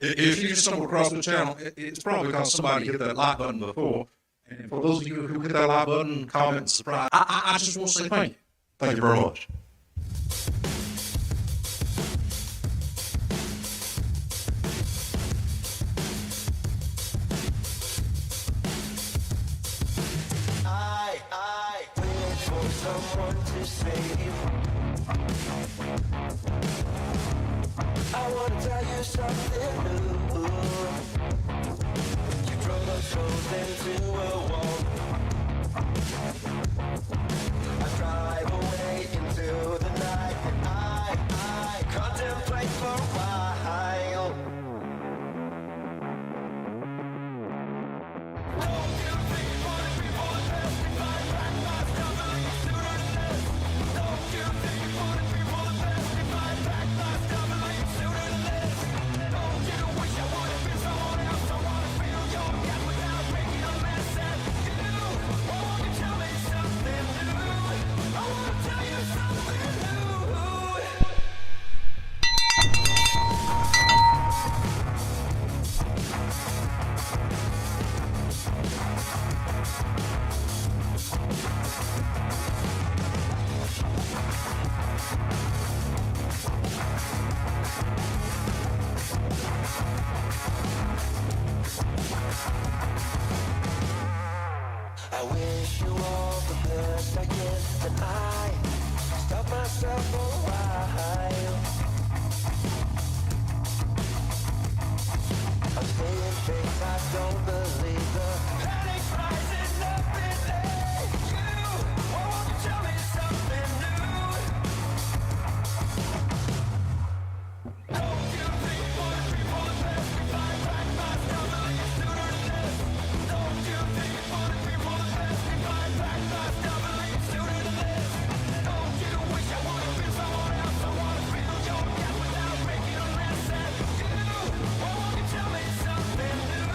If you just stumbled across the channel, it's probably because somebody hit that like button before. And for those of you who hit that like button, comment, and subscribe, I just want to say thank you. Thank you very much. I wait for someone to save. I want to tell you something new. You drove us both into a wall. I drive away into the night, and I contemplate for a while. I wish you all the best, I guess, and I stop myself for a while. I'm saying things I don't believe, the panic's rising up in you. Won't you tell me something new? Don't you think for the people the best, we fight back fast, don't believe you sooner than this. Don't you think for the people the best, we fight back fast, don't believe you sooner than this. Don't you wish I would have been someone else, I want to feel your gap without making a mess at you. Won't you tell me something new?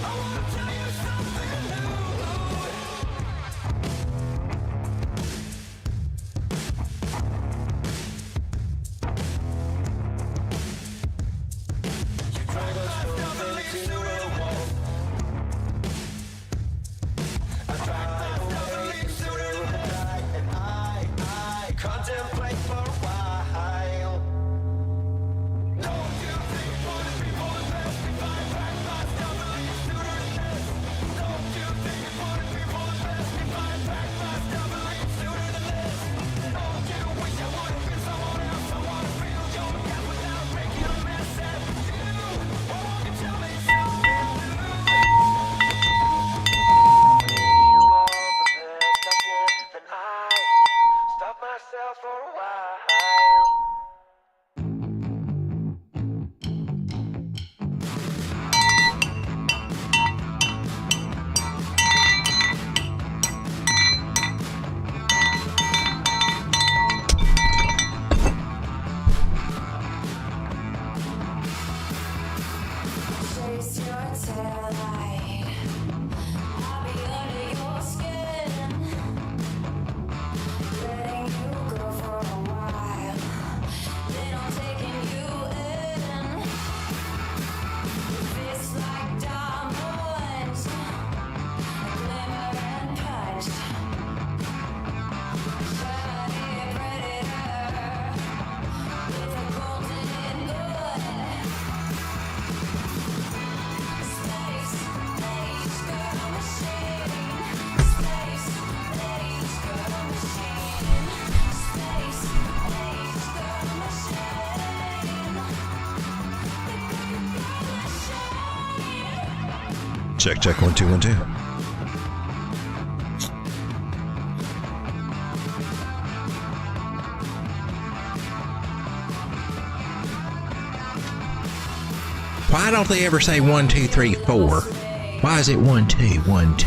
I want to tell you something new. You drove us both into a wall. I drive away into the night, and I contemplate for a while. Don't you think for the people the best, we fight back fast, don't believe you sooner than this. Don't you think for the people the best, we fight back fast, don't believe you sooner than this. Don't you wish I would have been someone else, I want to feel your gap without making a mess at you. Won't you tell me something new? You are the best I can, then I stop myself for a while. Chase your tail light. I'll be under your skin, letting you go for a while. Then I'm taking you in. Your face like diamonds, glimmer and punched. Shiny predator with a golden gun. Space age girl machine. Space age girl machine. Space age girl machine. Check, check, 1 2 1 2. Why don't they ever say 1 2 3 4? Why is it 1 2 1 2?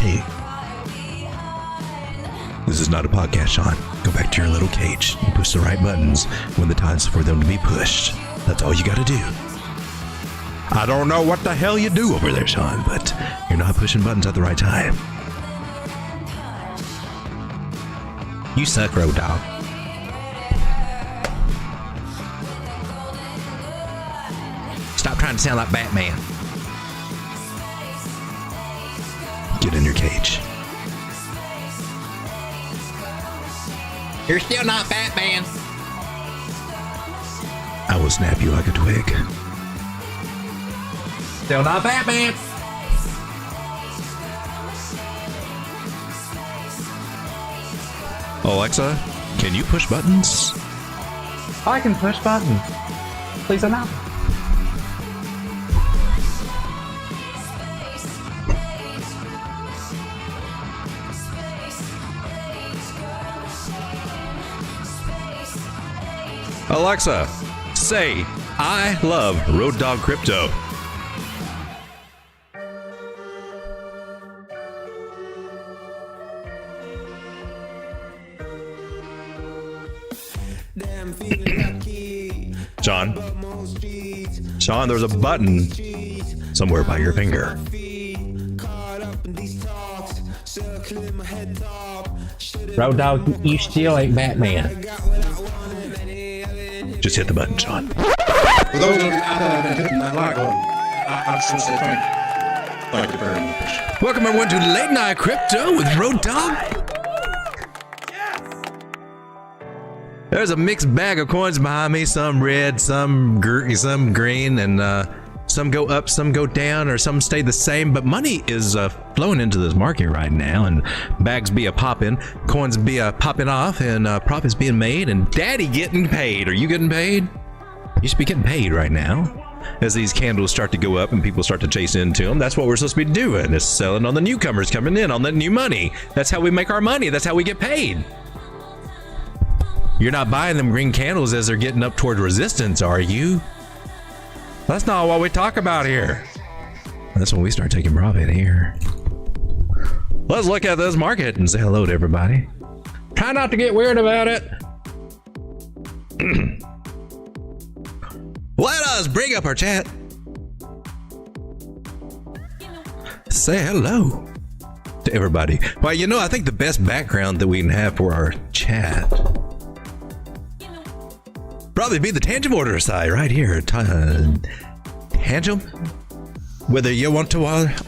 This is not a podcast, Sean. Go back to your little cage and push the right buttons when the time's for them to be pushed. That's all you gotta do. I don't know what the hell you do over there, Sean, but you're not pushing buttons at the right time. You suck, Road Dog. Stop trying to sound like Batman. Get in your cage. You're still not Batman. I will snap you like a twig. Still not Batman. Alexa, can you push buttons? I can push buttons. Please allow me. Alexa, say, I love Road Dog Crypto. Sean, there's a button somewhere by your finger. Road Dog, you still ain't Batman. Just hit the button, Sean. For those of you out there that have been hitting that like button, I just want to say thank you. Thank you very much. Welcome everyone to Late Night Crypto with Road Dog. There's a mixed bag of coins behind me. Some red, some green, and some go up, some go down, or some stay the same. But money is flowing into this market right now, and bags be a popping, coins be a popping off, and profits being made, and daddy getting paid. Are you getting paid? You should be getting paid right now. As these candles start to go up and people start to chase into them, that's what we're supposed to be doing, is selling on the newcomers coming in, on the new money. That's how we make our money. That's how we get paid. You're not buying them green candles as they're getting up toward resistance, are you? That's not what we talk about here. That's when we start taking profit here. Let's look at this market and say hello to everybody. Try not to get weird about it. Let us bring up our chat. Say hello to everybody. Well, you know, I think the best background that we can have for our chat probably be the Tangem order side right here. Tangem. Whether you want to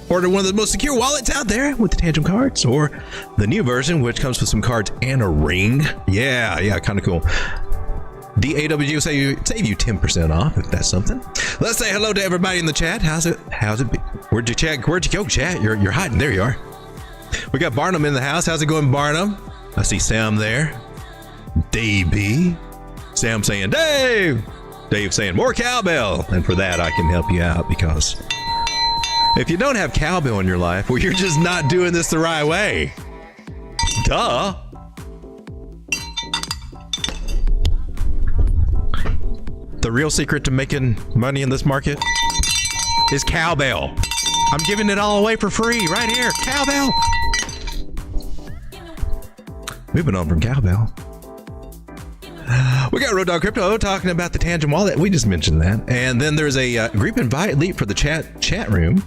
order one of the most secure wallets out there with the Tangem cards, or the new version, which comes with some cards and a ring. Yeah, kind of cool. DAW save you 10% off if that's something. Let's say hello to everybody in the chat. How's it? Where'd you go, chat? You're hiding. There you are. We got Barnum in the house. How's it going, Barnum? I see Sam there. DB. Sam saying, Dave. Dave saying, more cowbell. And for that, I can help you out, because if you don't have cowbell in your life, well, you're just not doing this the right way. Duh. The real secret to making money in this market is cowbell. I'm giving it all away for free right here. Cowbell. Moving on from cowbell. We got Road Dog Crypto talking about the Tangem wallet. We just mentioned that. And then there's a group invite link for the chat room.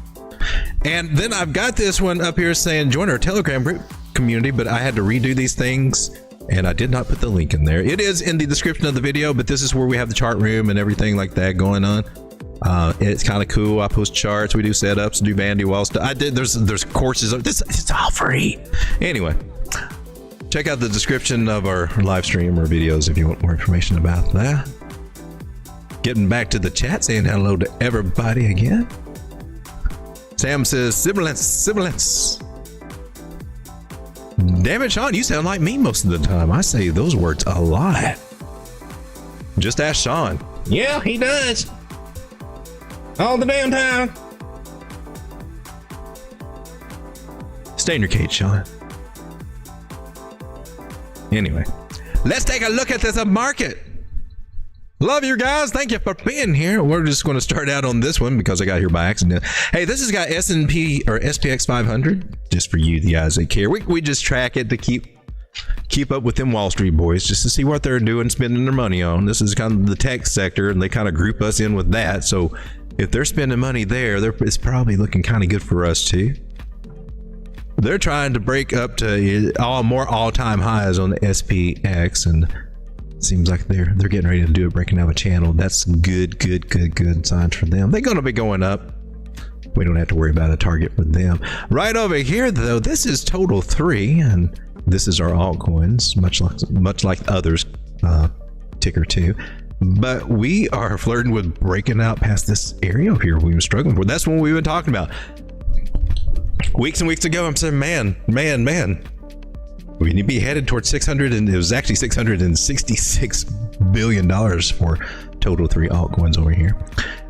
And then I've got this one up here saying join our Telegram group community, but I had to redo these things and I did not put the link in there. It is in the description of the video, but this is where we have the chart room and everything like that going on. It's kind of cool. I post charts, we do setups, do Vandy Wall stuff. There's courses. It's all free. Anyway, check out the description of our live stream or videos if you want more information about that. Getting back to the chat, saying hello to everybody again. Sam says sibilance. Damn it, Sean, you sound like me most of the time. I say those words a lot. Just ask Sean. Yeah, he does. All the damn time. Stay in your cage, Sean. Anyway, let's take a look at this market. Love you guys. Thank you for being here. We're just going to start out on this one because I got here by accident. Hey, this has got S&P or SPX 500. Just for you, the guys that care. We just track it to keep up with them Wall Street boys, just to see what they're doing, spending their money on. This is kind of the tech sector, and they kind of group us in with that. So if they're spending money there, it's probably looking kind of good for us too. They're trying to break up to more all-time highs on the SPX, and Seems like they're getting ready to do it, breaking out of a channel. That's good signs for them. They're going to be going up. We don't have to worry about a target for them. Right over here, though, this is total 3, and this is our altcoins, much like others, ticker 2. But we are flirting with breaking out past this area over here we've been struggling for. That's what we've been talking about. Weeks and weeks ago, I'm saying, man, we need to be headed towards 600, and it was actually $666 billion for total 3 altcoins over here.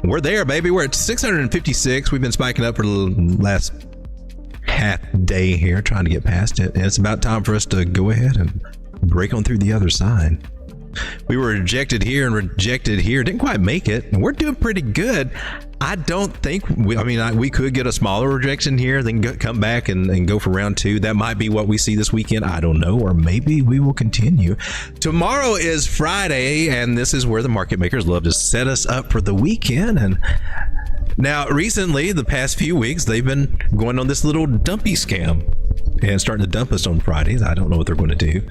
And we're there, baby. We're at 656. We've been spiking up for the last half day here, trying to get past it. And it's about time for us to go ahead and break on through the other side. We were rejected here and rejected here. Didn't quite make it. And we're doing pretty good. I don't think we could get a smaller rejection here, then come back and go for round 2. That might be what we see this weekend. I don't know. Or maybe we will continue. Tomorrow is Friday, and this is where the market makers love to set us up for the weekend. And now, recently, the past few weeks, they've been going on this little dumpy scam and starting to dump us on Fridays. I don't know what they're going to do.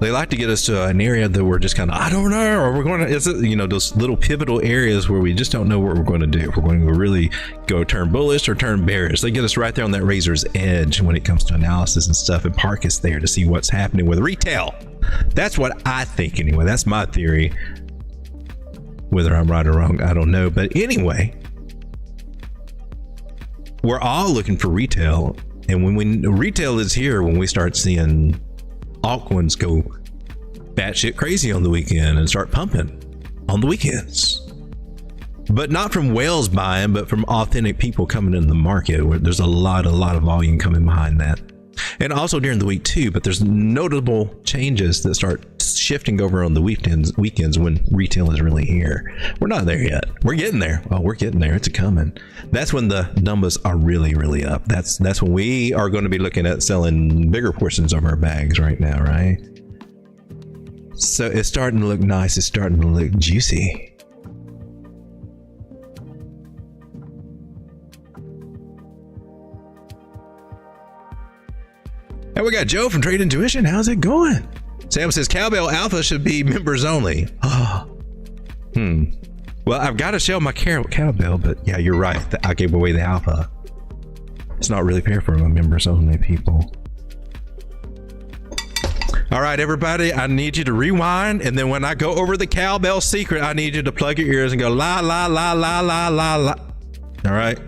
They like to get us to an area that we're just kind of, I don't know, or we're going to, those little pivotal areas where we just don't know what we're going to do. If we're going to really go turn bullish or turn bearish. They get us right there on that razor's edge when it comes to analysis and stuff, and park us there to see what's happening with retail. That's what I think anyway. That's my theory. Whether I'm right or wrong, I don't know. But anyway, we're all looking for retail. And when retail is here, when we start seeing altcoins go batshit crazy on the weekend and start pumping on the weekends, but not from whales buying, but from authentic people coming into the market, where there's a lot of volume coming behind that, and also during the week too. But there's notable changes that start shifting over on the weekends when retail is really here. We're not there yet. We're getting there. Well, we're getting there. It's coming. That's when the numbers are really up. That's when we are going to be looking at selling bigger portions of our bags right now, right? So it's starting to look nice. It's starting to look juicy. And we got Joe from Trade Intuition. How's it going? Sam says Cowbell Alpha should be members only. Well, I've got to show my cowbell, but yeah, you're right. I gave away the alpha. It's not really fair for my members only people. All right, everybody, I need you to rewind, and then when I go over the cowbell secret, I need you to plug your ears and go la la la la la la la. All right.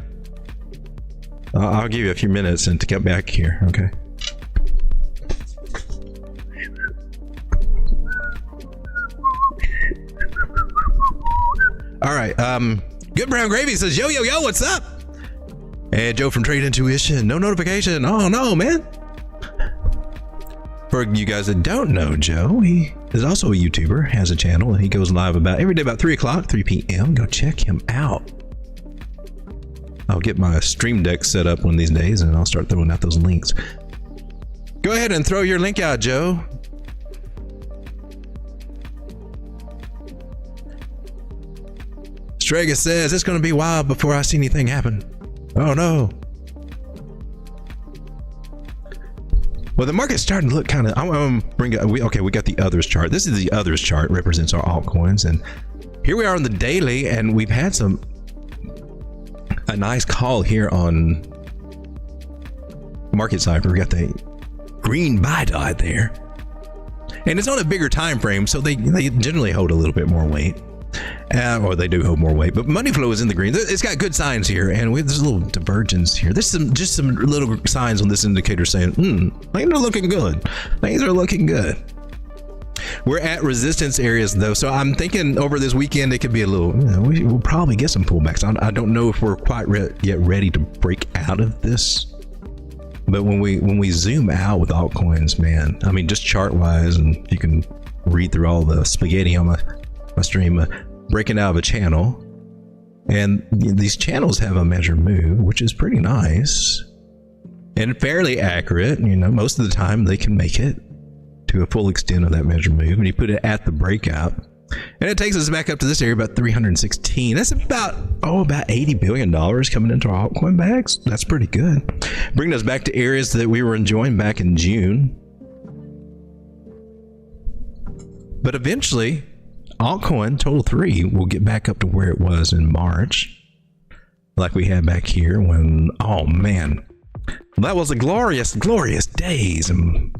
I'll give you a few minutes and to get back here. Okay. All right, Good Brown Gravy says, yo, what's up? And Joe from Trade Intuition, no notification. Oh, no, man. For you guys that don't know Joe, he is also a YouTuber, has a channel, and he goes live every day about 3 p.m. Go check him out. I'll get my Stream Deck set up one of these days, and I'll start throwing out those links. Go ahead and throw your link out, Joe. Strega says, it's going to be wild before I see anything happen. Oh, no. Well, the market's starting to look kind of, I'm going to bring it, okay, we got the others chart. This is the others chart, represents our altcoins. And here we are on the daily, and we've had a nice call here on Market Cipher. We got the green buy dot there. And it's on a bigger time frame, so they generally hold a little bit more weight. Or they do hold more weight, but money flow is in the green. It's got good signs here, and there's a little divergence here. There's just some little signs on this indicator saying, things are looking good. Things are looking good. We're at resistance areas though, so I'm thinking over this weekend it could be a little, we'll probably get some pullbacks. I don't know if we're quite yet ready to break out of this. But when we zoom out with altcoins, man, I mean, just chart wise, and you can read through all the spaghetti on my stream, breaking out of a channel, and these channels have a measured move, which is pretty nice and fairly accurate. Most of the time they can make it to a full extent of that measured move, and you put it at the breakout, and it takes us back up to this area about 316. That's about $80 billion coming into our altcoin bags. That's pretty good, bringing us back to areas that we were enjoying back in June. But eventually, altcoin total 3 will get back up to where it was in March, like we had back here when, oh man, that was a glorious, glorious days. And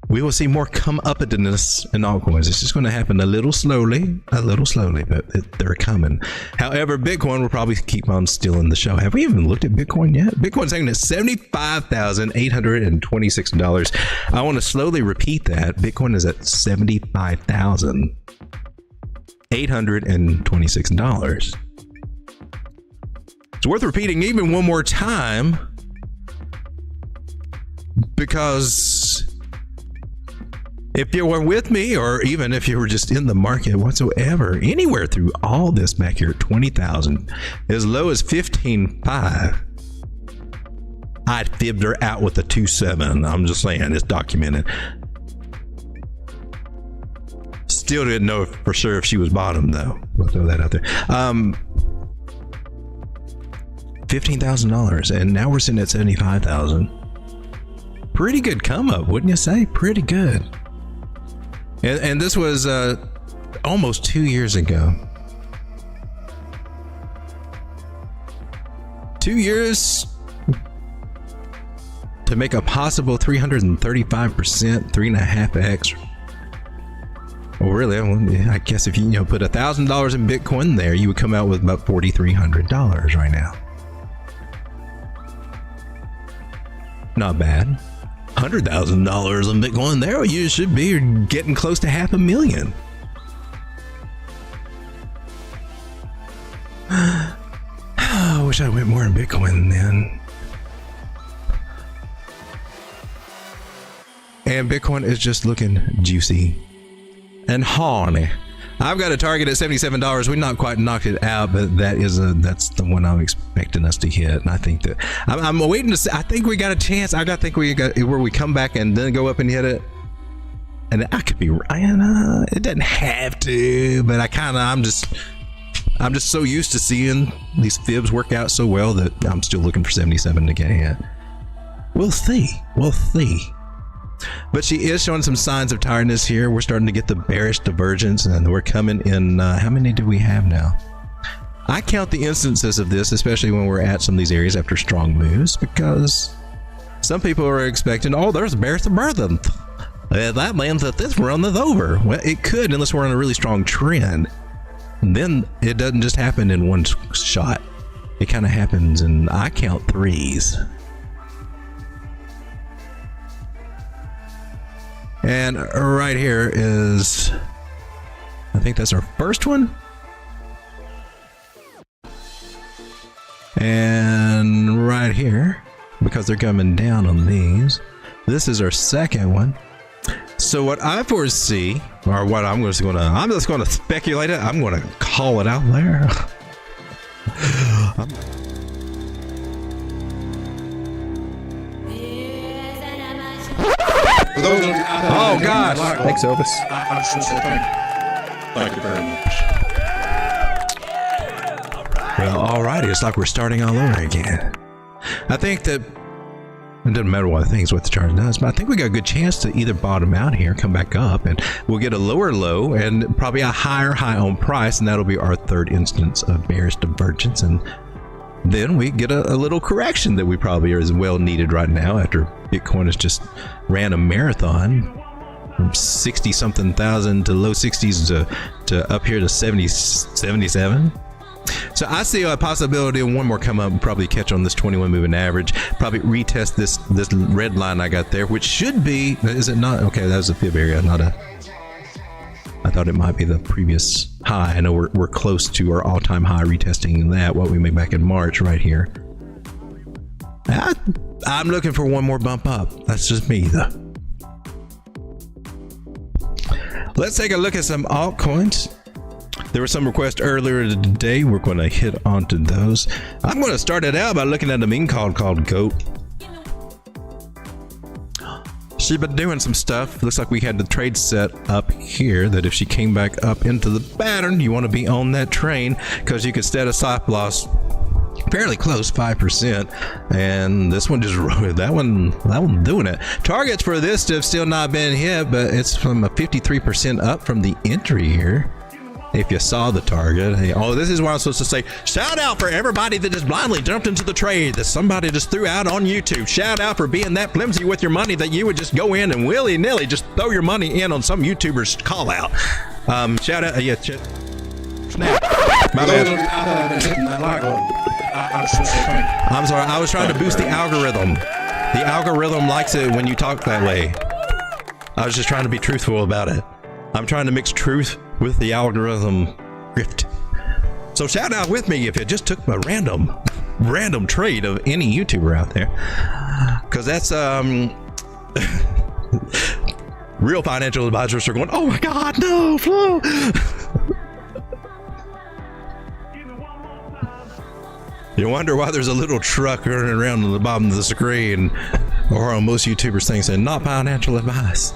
we will see more come up in this in altcoins. It's just going to happen a little slowly, but they're coming. However, Bitcoin will probably keep on stealing the show. Have we even looked at Bitcoin yet? Bitcoin's hanging at $75,826. I want to slowly repeat that. Bitcoin is at $75,826. It's worth repeating even one more time because if you were with me, or even if you were just in the market whatsoever, anywhere through all this back here at 20,000, as low as 15.5, I fibbed her out with a 2.7. I'm just saying, it's documented. Still didn't know for sure if she was bottom though. We'll throw that out there. $15,000, and now we're sitting at 75,000. Pretty good come up, wouldn't you say? Pretty good. And this was almost 2 years ago. 2 years to make a possible 335%, 3.5x. Well, really, I guess if you put $1,000 in Bitcoin there, you would come out with about $4,300 right now. Not bad. $100,000 in Bitcoin there, you should be getting close to $500,000. I wish I went more in Bitcoin then. And Bitcoin is just looking juicy and horny. I've got a target at $77. We not quite knocked it out, but that's the one I'm expecting us to hit. And I think that I'm waiting to see. I think we got a chance. I think we got where we come back and then go up and hit it. And I could be right. It doesn't have to, but I'm just so used to seeing these fibs work out so well that I'm still looking for 77 to get hit. We'll see. But she is showing some signs of tiredness here. We're starting to get the bearish divergence, and we're coming in. How many do we have now? I count the instances of this, especially when we're at some of these areas after strong moves, because some people are expecting, oh, there's a bearish divergence. That means that this run is over. Well, it could, unless we're on a really strong trend. Then it doesn't just happen in one shot. It kind of happens, and I count threes. And right here is, I think that's our first one. And right here, because they're coming down on these, this is our second one. So what I foresee, or what I'm just going to speculate it. I'm going to call it out there. For those of you out there Oh, that gosh. like it, Thanks, Elvis. I just want to say thank you. Thank you very much. Well, alrighty. It's like we're starting all over again. I think that it doesn't matter what I think is what the chart does, but I think we got a good chance to either bottom out here, come back up, and we'll get a lower low and probably a higher high on price, and that'll be our third instance of bearish divergence. And then we get a little correction that we probably are as well needed right now after Bitcoin has just ran a marathon from 60 something thousand to low 60s to up here to 77. So I see a possibility of one more come up and probably catch on this 21 moving average, probably retest this red line I got there, which should be, is it not? Okay, that was a fib area, not a, I thought it might be the previous high. I know we're close to our all-time high, retesting that, what we made back in March right here. I'm looking for one more bump up. That's just me though. Let's take a look at some altcoins. There were some requests earlier today. We're going to hit onto those. I'm going to start it out by looking at a meme called GOAT. She's been doing some stuff. Looks like we had the trade set up here that if she came back up into the pattern, you want to be on that train because you could set a stop loss fairly close, 5%, and this one just that one doing it. Targets for this have still not been hit, but it's from a 53% up from the entry here. If you saw the target, oh, this is what I'm supposed to say. Shout out for everybody that just blindly jumped into the trade that somebody just threw out on YouTube. Shout out for being that flimsy with your money that you would just go in and willy-nilly just throw your money in on some YouTuber's call out. Shout out, yeah, snap. My bad. I'm sorry, I was trying to boost the algorithm. The algorithm likes it when you talk that way. I was just trying to be truthful about it. I'm trying to mix truth with the algorithm grift. So shout out with me if it just took a random trade of any YouTuber out there, because that's real financial advisors are going, oh my God, no, Flo. You wonder why there's a little truck running around on the bottom of the screen, or on most YouTubers things saying not financial advice.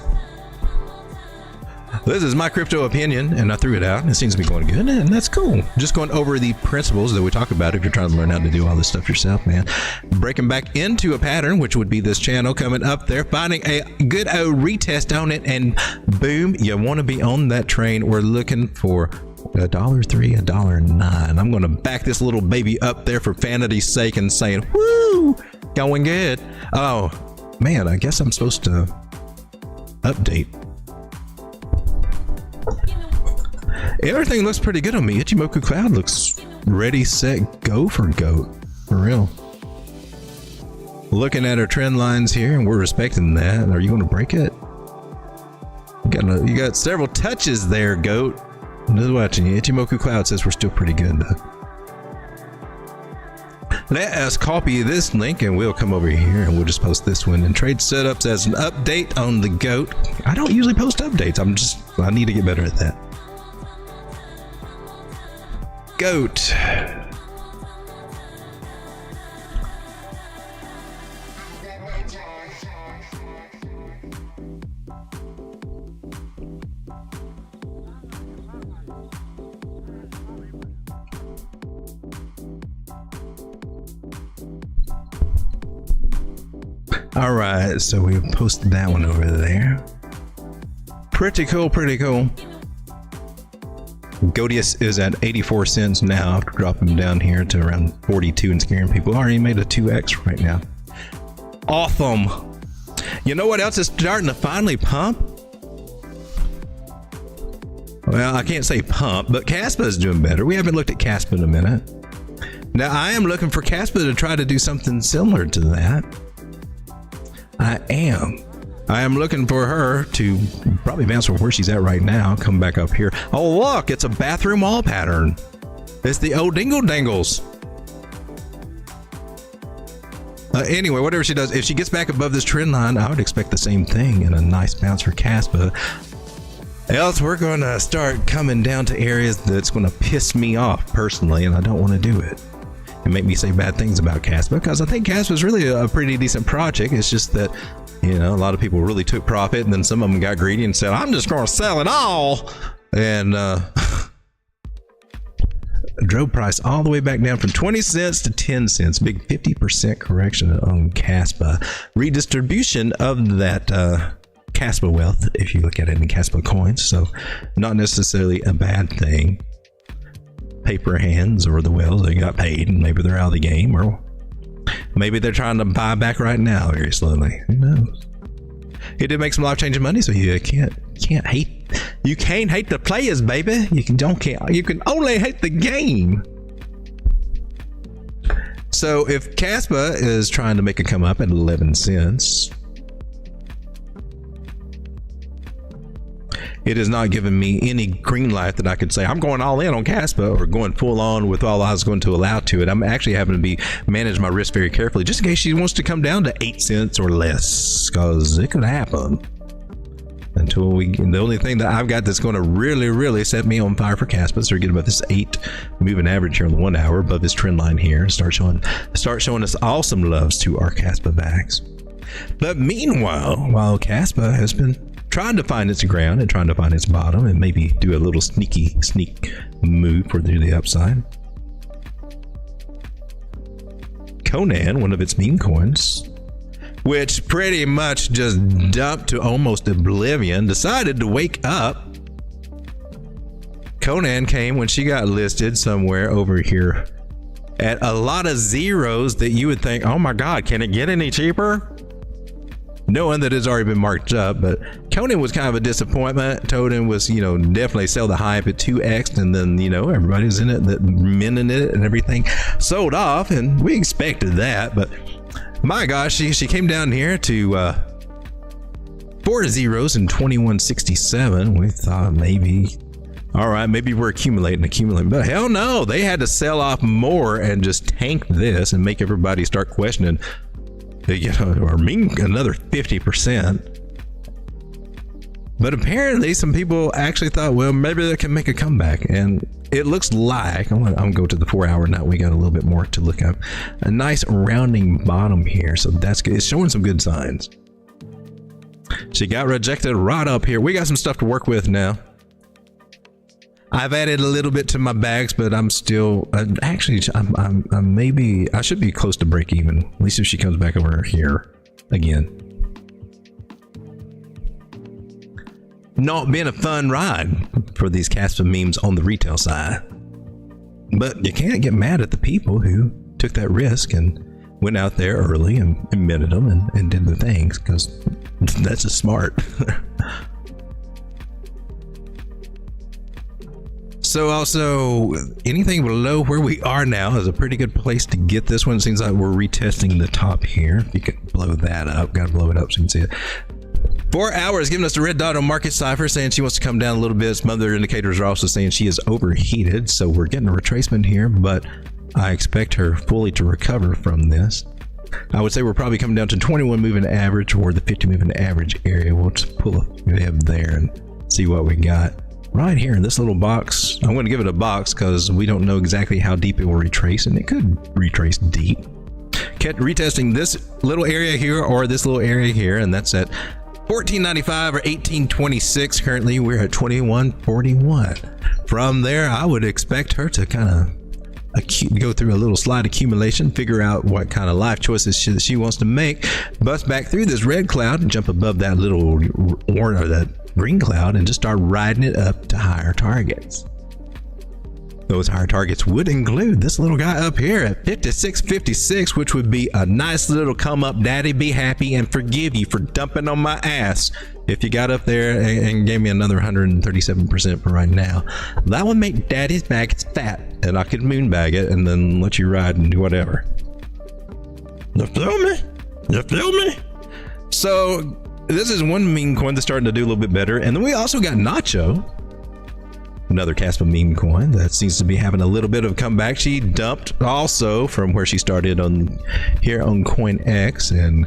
This is my crypto opinion, and I threw it out, and it seems to be going good, and that's cool. Just going over the principles that we talk about if you're trying to learn how to do all this stuff yourself, man. Breaking back into a pattern, which would be this channel coming up there, finding a good old retest on it, and boom, you want to be on that train. We're looking for $1.03, $1.09. I'm going to back this little baby up there for vanity's sake and saying, woo, going good. Oh, man, I guess I'm supposed to update. Everything looks pretty good on me. Ichimoku Cloud looks ready, set, go for GOAT. For real. Looking at our trend lines here, and we're respecting that. Are you going to break it? You got several touches there, GOAT. I'm just watching you. Ichimoku Cloud says we're still pretty good, though. Let us copy this link, and we'll come over here, and we'll just post this one. And trade setups as an update on the GOAT. I don't usually post updates. I need to get better at that. GOAT. All right, so we posted that one over there. Pretty cool, pretty cool. Godius is at 84 cents now after dropping down here to around 42 and scaring people. Already made a 2x right now. Awesome. You know what else is starting to finally pump? Well, I can't say pump, but Kaspa is doing better. We haven't looked at Kaspa in a minute. Now, I am looking for Kaspa to try to do something similar to that. I am looking for her to probably bounce from where she's at right now, come back up here. Oh, look, it's a bathroom wall pattern. It's the old dingle dangles. Anyway, whatever she does, if she gets back above this trend line, I would expect the same thing and a nice bounce for Kaspa. Else, we're going to start coming down to areas that's going to piss me off personally, and I don't want to do it. And make me say bad things about Kaspa, because I think Kaspa is really a pretty decent project. It's just that, you know, a lot of people really took profit, and then some of them got greedy and said, I'm just going to sell it all. And drove price all the way back down from 20 cents to 10 cents. Big 50% correction on Kaspa. Redistribution of that Kaspa wealth, if you look at it in Kaspa coins. So not necessarily a bad thing. Paper hands or the whales, they got paid and maybe they're out of the game, or maybe they're trying to buy back right now very slowly. Who knows? He did make some life-changing money, so you can't hate. You can't hate the players, baby. You can only hate the game. So if Kaspa is trying to make a come up at 11 cents, it has not given me any green light that I could say I'm going all in on Kaspa or going full on with all I was going to allow to it. I'm actually having to manage my risk very carefully, just in case she wants to come down to 8 cents or less, because it could happen. The only thing that I've got that's going to really set me on fire for Kaspa is to get about this 8 moving average here on the 1 hour above this trend line here, start showing us awesome loves to our Kaspa backs. But meanwhile, while Kaspa has been trying to find its ground and trying to find its bottom and maybe do a little sneak move for the upside, Conan, one of its meme coins, which pretty much just dumped to almost oblivion, decided to wake up. Conan came when she got listed somewhere over here at a lot of zeros that you would think, oh my God, can it get any cheaper? Knowing that it's already been marked up, but Conan was kind of a disappointment. Totem was, definitely sell the hype at 2x, and then, everybody's in it, that minting it and everything sold off, and we expected that, but my gosh, she came down here to 4 zeros and 2167. We thought maybe, all right, maybe we're accumulating, but hell no, they had to sell off more and just tank this and make everybody start questioning, or mean another 50%. But apparently some people actually thought, well, maybe they can make a comeback, and it looks like, I'm gonna go to the 4 hour now. We got a little bit more to look at. A nice rounding bottom here, so that's good. It's showing some good signs. She got rejected right up here. We got some stuff to work with now. I've added a little bit to my bags, but I'm still actually I'm maybe I should be close to break even, at least if she comes back over here again. Not been a fun ride for these Caspa memes on the retail side, but you can't get mad at the people who took that risk and went out there early and minted them and did the things, because that's just smart. So also, anything below where we are now is a pretty good place to get this one. It seems like we're retesting the top here. If you could blow that up, gotta blow it up so you can see it. 4 hours giving us the red dot on market cipher, saying she wants to come down a little bit. Some other indicators are also saying she is overheated, so we're getting a retracement here, but I expect her fully to recover from this. I would say we're probably coming down to 21 moving average or the 50 moving average area. We'll just pull a fib there and see what we got. Right here in this little box, I'm going to give it a box because we don't know exactly how deep it will retrace, and it could retrace deep. Kept retesting this little area here or this little area here, and that's at 1495 or 1826. Currently, we're at 2141. From there, I would expect her to kind of go through a little slide accumulation, figure out what kind of life choices she wants to make, bust back through this red cloud and jump above that little orange or that green cloud and just start riding it up to higher targets. Those higher targets would include this little guy up here at 56.56, which would be a nice little come up, daddy be happy and forgive you for dumping on my ass. If you got up there and gave me another 137% for right now, that would make daddy's bag fat, and I could moonbag it and then let you ride and do whatever. You feel me? You feel me? So this is one meme coin that's starting to do a little bit better, and then we also got Nacho, another Caspa meme coin that seems to be having a little bit of a comeback. She dumped also from where she started on here on CoinEX and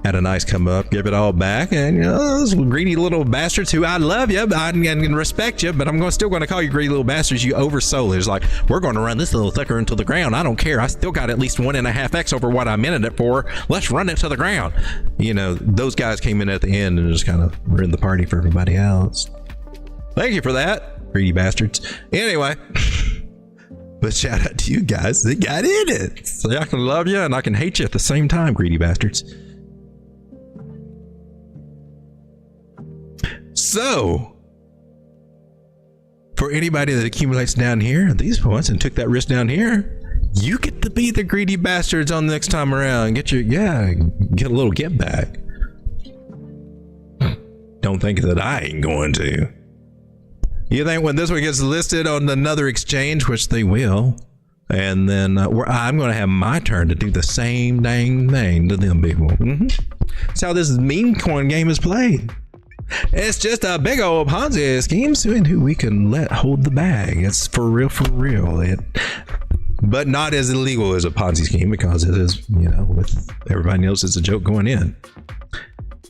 had a nice come up, give it all back, and those greedy little bastards who I love you, I can respect you, but I'm still going to call you greedy little bastards. You oversold it. It's like, we're going to run this little sucker into the ground. I don't care. I still got at least 1.5x over what I minted it for. Let's run it to the ground. Those guys came in at the end and just kind of ruined the party for everybody else. Thank you for that, greedy bastards. Anyway, but shout out to you guys that got in it. So I can love you and I can hate you at the same time, greedy bastards. So, for anybody that accumulates down here at these points and took that risk down here, you get to be the greedy bastards on the next time around. Get a little get back. Don't think that I ain't going to. You think when this one gets listed on another exchange, which they will, and then I'm going to have my turn to do the same dang thing to them people. That's how this meme coin game is played. It's just a big old Ponzi scheme, and who we can let hold the bag. It's for real, but not as illegal as a Ponzi scheme, because it is, with everybody knows it's a joke going in.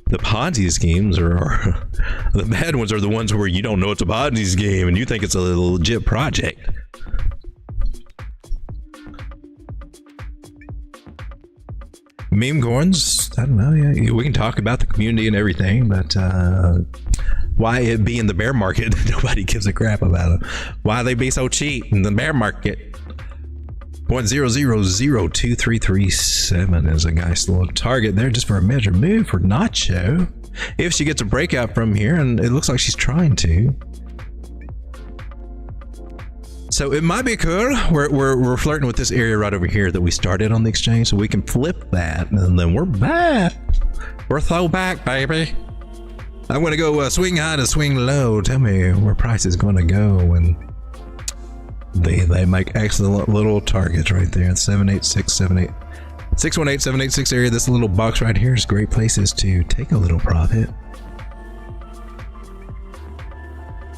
The Ponzi schemes are the bad ones, are the ones where you don't know it's a Ponzi scheme and you think it's a legit project. Meme coins, I don't know. Yeah, we can talk about the community and everything, but why it be in the bear market, nobody gives a crap about it. Why they be so cheap in the bear market? 0.00023337 is a nice little target there just for a measure move for Nacho. If she gets a breakout from here, and it looks like she's trying to. So it might be cool. We're flirting with this area right over here that we started on the exchange, so we can flip that, and then we're back. We're throwback, baby. I'm gonna go swing high to swing low. Tell me where price is gonna go, and they make excellent little targets right there. 78678 618 786 area. This little box right here is great places to take a little profit.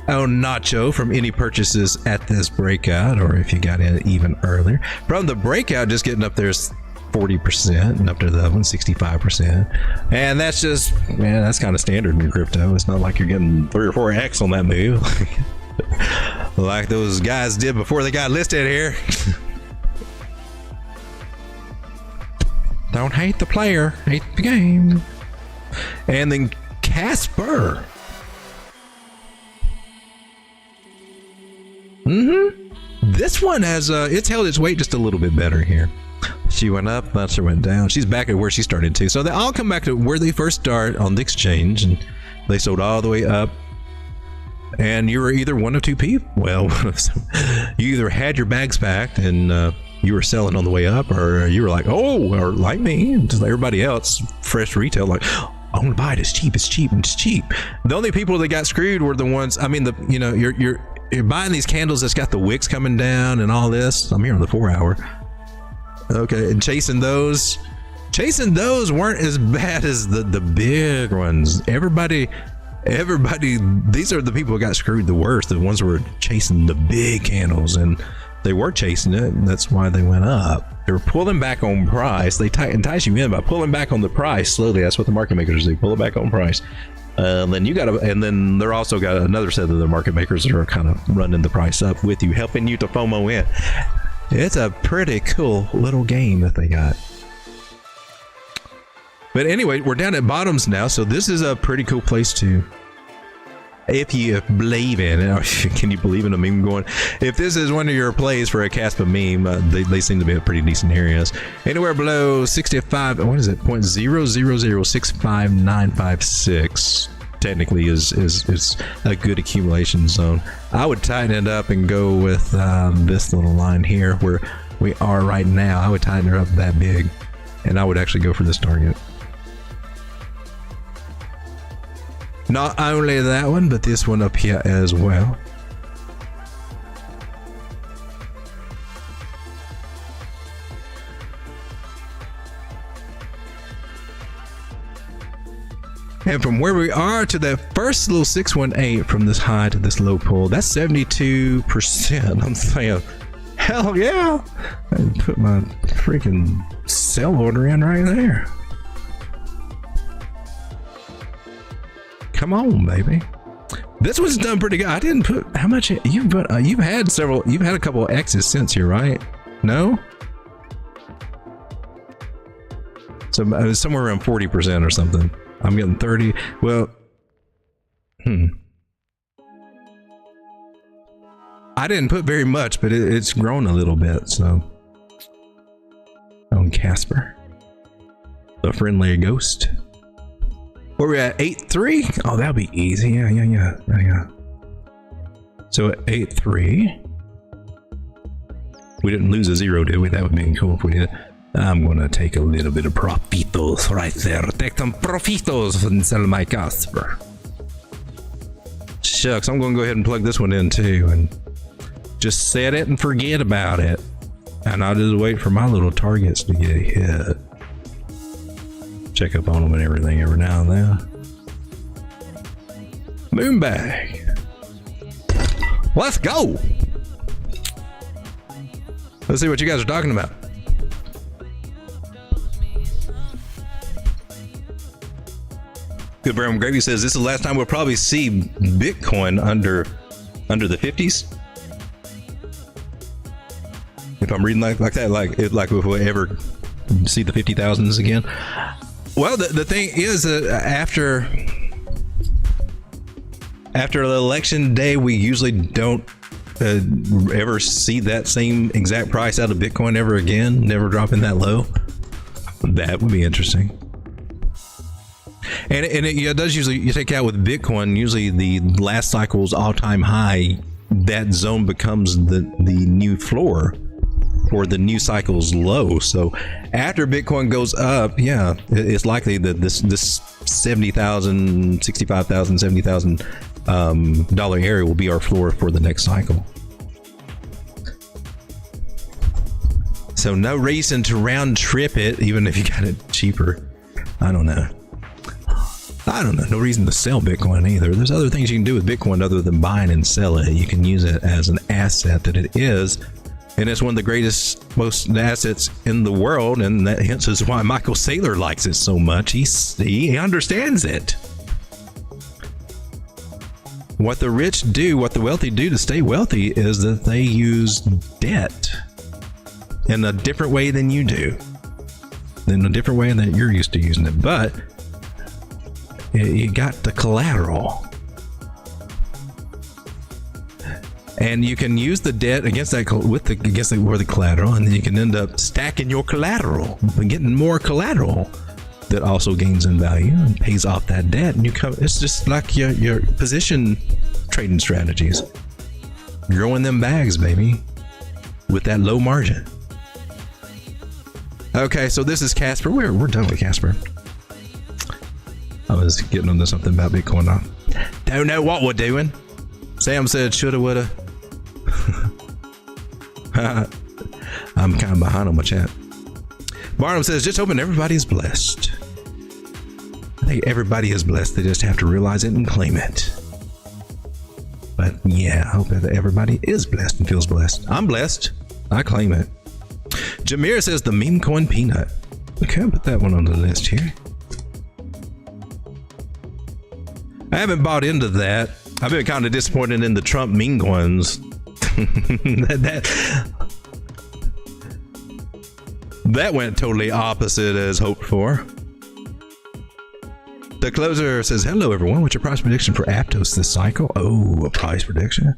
Oh, Nacho, from any purchases at this breakout, or if you got in even earlier. From the breakout, just getting up there is 40%, and up to the other one 65%. And that's just, man, that's kind of standard in crypto. It's not like you're getting 3 or 4x on that move. Like those guys did before they got listed here. Don't hate the player, hate the game. And then Casper. This one has it's held its weight just a little bit better here. She went up, Nacho went down. She's back at where she started too. So they all come back to where they first start on the exchange, and they sold all the way up. And you were either one of two people. Well, you either had your bags packed and you were selling on the way up, or you were like, oh, or like me, just like everybody else, fresh retail, like, I want to buy it. It's cheap. It's cheap. It's cheap. The only people that got screwed were the ones. I mean, you're buying these candles that's got the wicks coming down and all this. I'm here on the 4 hour. Okay, and chasing those weren't as bad as the big ones. Everybody, these are the people who got screwed the worst, the ones who were chasing the big candles, and they were chasing it, and that's why they went up. They were pulling back on price. They entice you in by pulling back on the price slowly. That's what the market makers do, pull it back on price. Then you got to, and then they're also got another set of the market makers that are kind of running the price up with you, helping you to FOMO in. It's a pretty cool little game that they got. But anyway, we're down at bottoms now, so this is a pretty cool place to, if you believe in it. Can you believe in a meme going? If this is one of your plays for a Casper meme, they seem to be a pretty decent areas. Anywhere below 65, what is it? 0.0065956 technically is a good accumulation zone. I would tighten it up and go with this little line here where we are right now. I would tighten her up that big, and I would actually go for this target. Not only that one, but this one up here as well. And from where we are to that first little 618 from this high to this low pull, that's 72%. I'm saying, hell yeah. I put my freaking sell order in right there. Come on, baby. This one's done pretty good. I didn't put how much you've had a couple of X's since here, right? No? So somewhere around 40% or something. I'm getting 30. Well, I didn't put very much, but it's grown a little bit. So on Casper, the friendly ghost. Where we at? 8.3? Oh, that'll be easy. Yeah. So at 8.3, we didn't lose a zero, did we? That would be cool if we did. I'm gonna take a little bit of profitos right there. Take some profitos and sell my Casper. Shucks, I'm gonna go ahead and plug this one in too, and just set it and forget about it. And I'll just wait for my little targets to get hit. Check up on them and everything every now and then. Moonbag. Let's go. Let's see what you guys are talking about. Good Brown Gravy says this is the last time we'll probably see Bitcoin under the 50s. If I'm reading like that, like if we'll ever see the 50,000s again. Well, the thing is that after the election day, we usually don't ever see that same exact price out of Bitcoin ever again, never dropping that low? That would be interesting. And it does usually, you take out with Bitcoin, usually the last cycle's all-time high, that zone becomes the new floor or the new cycle's low. So after Bitcoin goes up, yeah, it's likely that this $70,000, $65,000, $70,000 dollar area will be our floor for the next cycle. So no reason to round trip it, even if you got it cheaper. I don't know. No reason to sell Bitcoin either. There's other things you can do with Bitcoin other than buying and sell it. You can use it as an asset that it is, and it's one of the greatest, most assets in the world, and that hence is why Michael Saylor likes it so much. He understands it. What the rich do, what the wealthy do to stay wealthy is that they use debt in a different way than you do, in a different way that you're used to using it. But you got the collateral, and you can use the debt against that against the collateral, and then you can end up stacking your collateral and getting more collateral that also gains in value and pays off that debt. And it's just like your position trading strategies, growing them bags, baby, with that low margin. Okay, so this is Casper. We're done with Casper. I was getting onto something about Bitcoin now. Don't know what we're doing. Sam said shoulda, woulda. I'm kind of behind on my chat. Barnum says, just hoping everybody is blessed. I think everybody is blessed. They just have to realize it and claim it. But yeah, I hope that everybody is blessed and feels blessed. I'm blessed. I claim it. Jameer says the meme coin peanut. Okay, I'll put that one on the list here. I haven't bought into that. I've been kind of disappointed in the Trump meme coins. That went totally opposite as hoped for. The closer says, hello everyone, what's your price prediction for Aptos this cycle? Oh, a price prediction.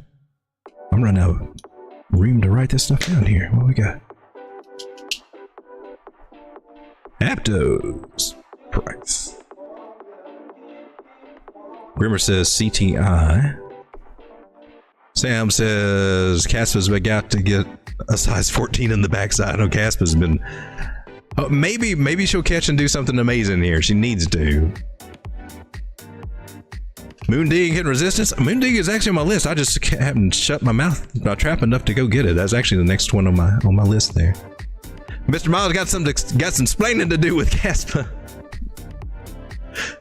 I'm running out of room to write this stuff down here. What we got? Aptos price. Grimmer says CTI. Sam says Caspa's got to get a size 14 in the backside. Oh, Caspa's been. Oh, maybe she'll catch and do something amazing here. She needs to. Moondig hit resistance. Moondig is actually on my list. I just haven't shut my mouth, my trap enough to go get it. That's actually the next one on my list there. Mr. Miles got some explaining to do with Caspa.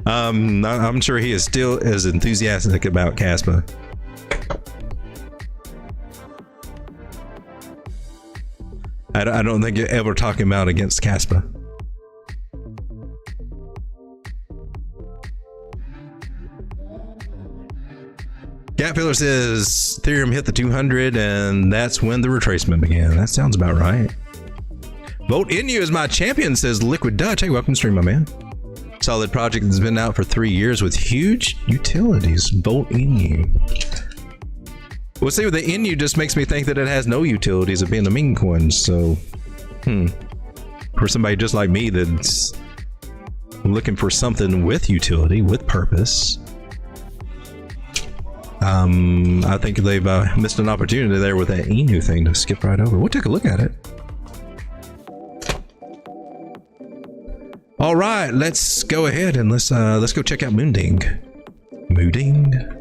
I'm sure he is still as enthusiastic about Caspa. I don't think you're ever talking about against Caspa. Gapfiller says Ethereum hit the 200 and that's when the retracement began. That sounds about right. Vote Inu is my champion, says Liquid Dutch. Hey, welcome to stream, my man. Solid project that's been out for 3 years with huge utilities. Vote Inu. Well, see, the Inu just makes me think that it has no utilities of being a meme coin. So, for somebody just like me that's looking for something with utility, with purpose, I think they've missed an opportunity there with that Inu thing to skip right over. We'll take a look at it. All right, let's go ahead and let's go check out Moonding. Moonding.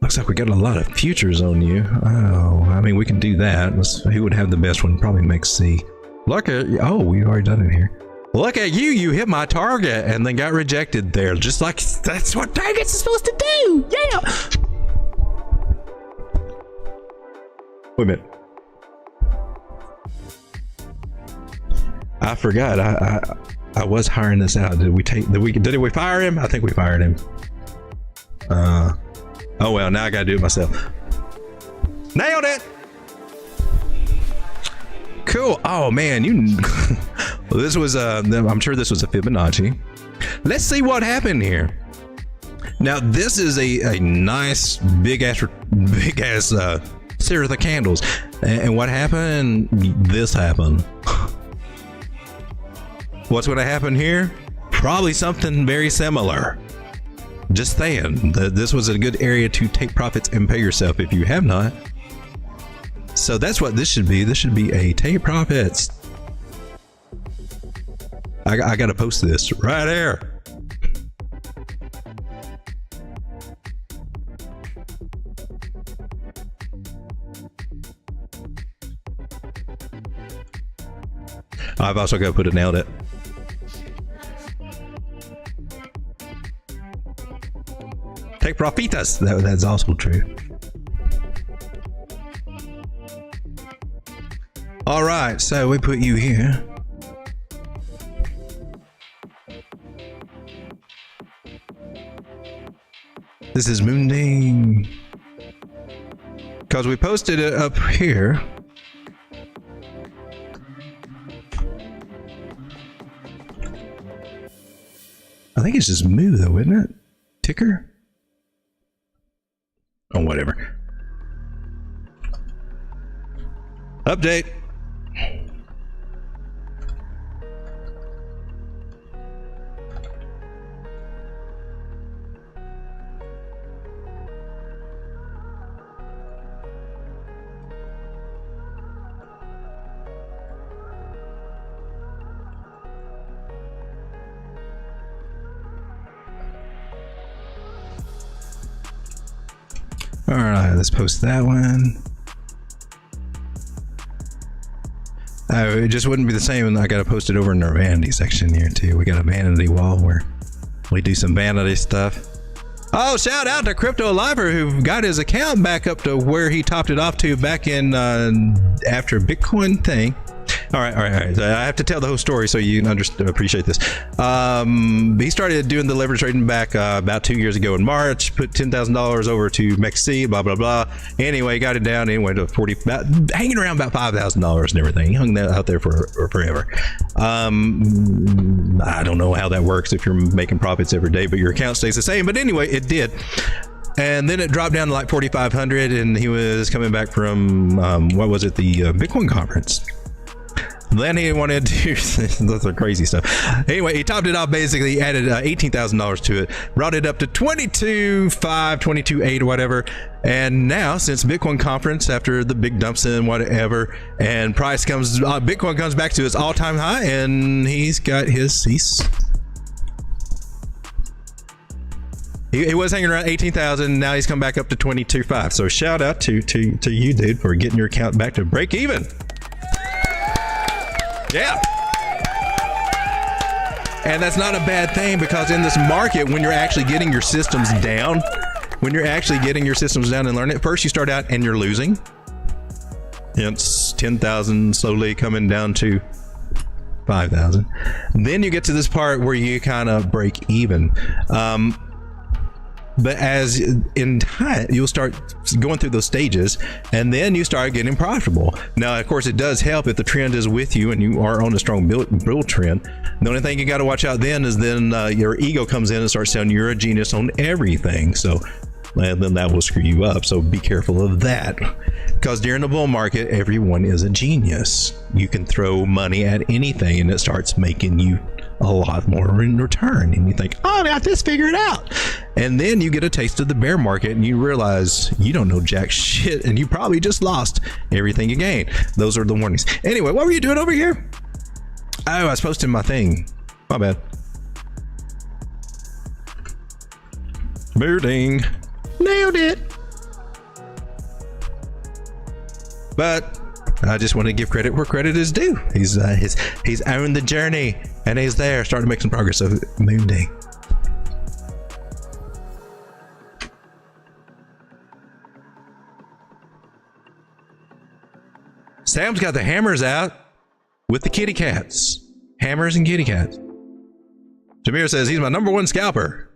Looks like we got a lot of futures on you. Oh, I mean, we can do that. Who would have the best one? Probably make C. Look at, oh, we've already done it here. Look at you, you hit my target and then got rejected there. Just like, that's what targets are supposed to do. Yeah. Wait a minute. I forgot. I was hiring this out. Did we fire him? I think we fired him. Oh well, now I gotta do it myself. Nailed it. Cool. Oh man, well, this was I'm sure this was a Fibonacci. Let's see what happened here. Now this is a nice big ass series of candles, and what happened? This happened. What's going to happen here? Probably something very similar. Just saying that this was a good area to take profits and pay yourself if you have not. So that's what this should be. This should be a take profits. I got to post this right there. I've also got to put it nailed it. Take profitas. That's also true. All right, so we put you here. This is Moonding. Because we posted it up here. I think it's just Moo though, isn't it? Ticker? Oh, whatever. Update. All right, let's post that one. It just wouldn't be the same, and I got to post it over in our vanity section here too. We got a vanity wall where we do some vanity stuff. Oh, shout out to Crypto Lifer who got his account back up to where he topped it off to back in after Bitcoin thing. All right. I have to tell the whole story so you can appreciate this. He started doing the leverage trading back about 2 years ago in March, put $10,000 over to MEXC, blah, blah, blah. Anyway, got it down and went to hanging around about $5,000 and everything. He hung that out there for forever. I don't know how that works if you're making profits every day, but your account stays the same. But anyway, it did. And then it dropped down to like 4,500 and he was coming back from, what was it, the Bitcoin conference. Then he wanted to, that's crazy stuff. Anyway, he topped it off, basically added $18,000 to it, brought it up to 22.5, 22.8 or whatever. And now, since Bitcoin conference, after the big dumps in whatever, and price comes, Bitcoin comes back to its all-time high, and he's got his, he was hanging around 18,000. Now he's come back up to 22.5. So shout out to you, dude, for getting your account back to break even. Yeah. And that's not a bad thing, because in this market, when you're actually getting your systems down, and learning it, first you start out and you're losing. Hence 10,000 slowly coming down to 5,000. Then you get to this part where you kind of break even. But as in time, you'll start going through those stages, and then you start getting profitable. Now, of course, it does help if the trend is with you and you are on a strong build trend. The only thing you got to watch out then is your ego comes in and starts saying you're a genius on everything. So, and then that will screw you up. So be careful of that, because during the bull market, everyone is a genius. You can throw money at anything, and it starts making you a lot more in return, and you think, oh, I got this figured out. And then you get a taste of the bear market and you realize you don't know jack shit, and you probably just lost everything you gained. Those are the warnings. Anyway, what were you doing over here? Oh, I was posting my thing. My bad. Birding. Nailed it. But I just want to give credit where credit is due. He's owned the journey, and he's there, starting to make some progress. So Moonding. Sam's got the hammers out with the kitty cats. Hammers and kitty cats. Jameer says he's my #1 scalper.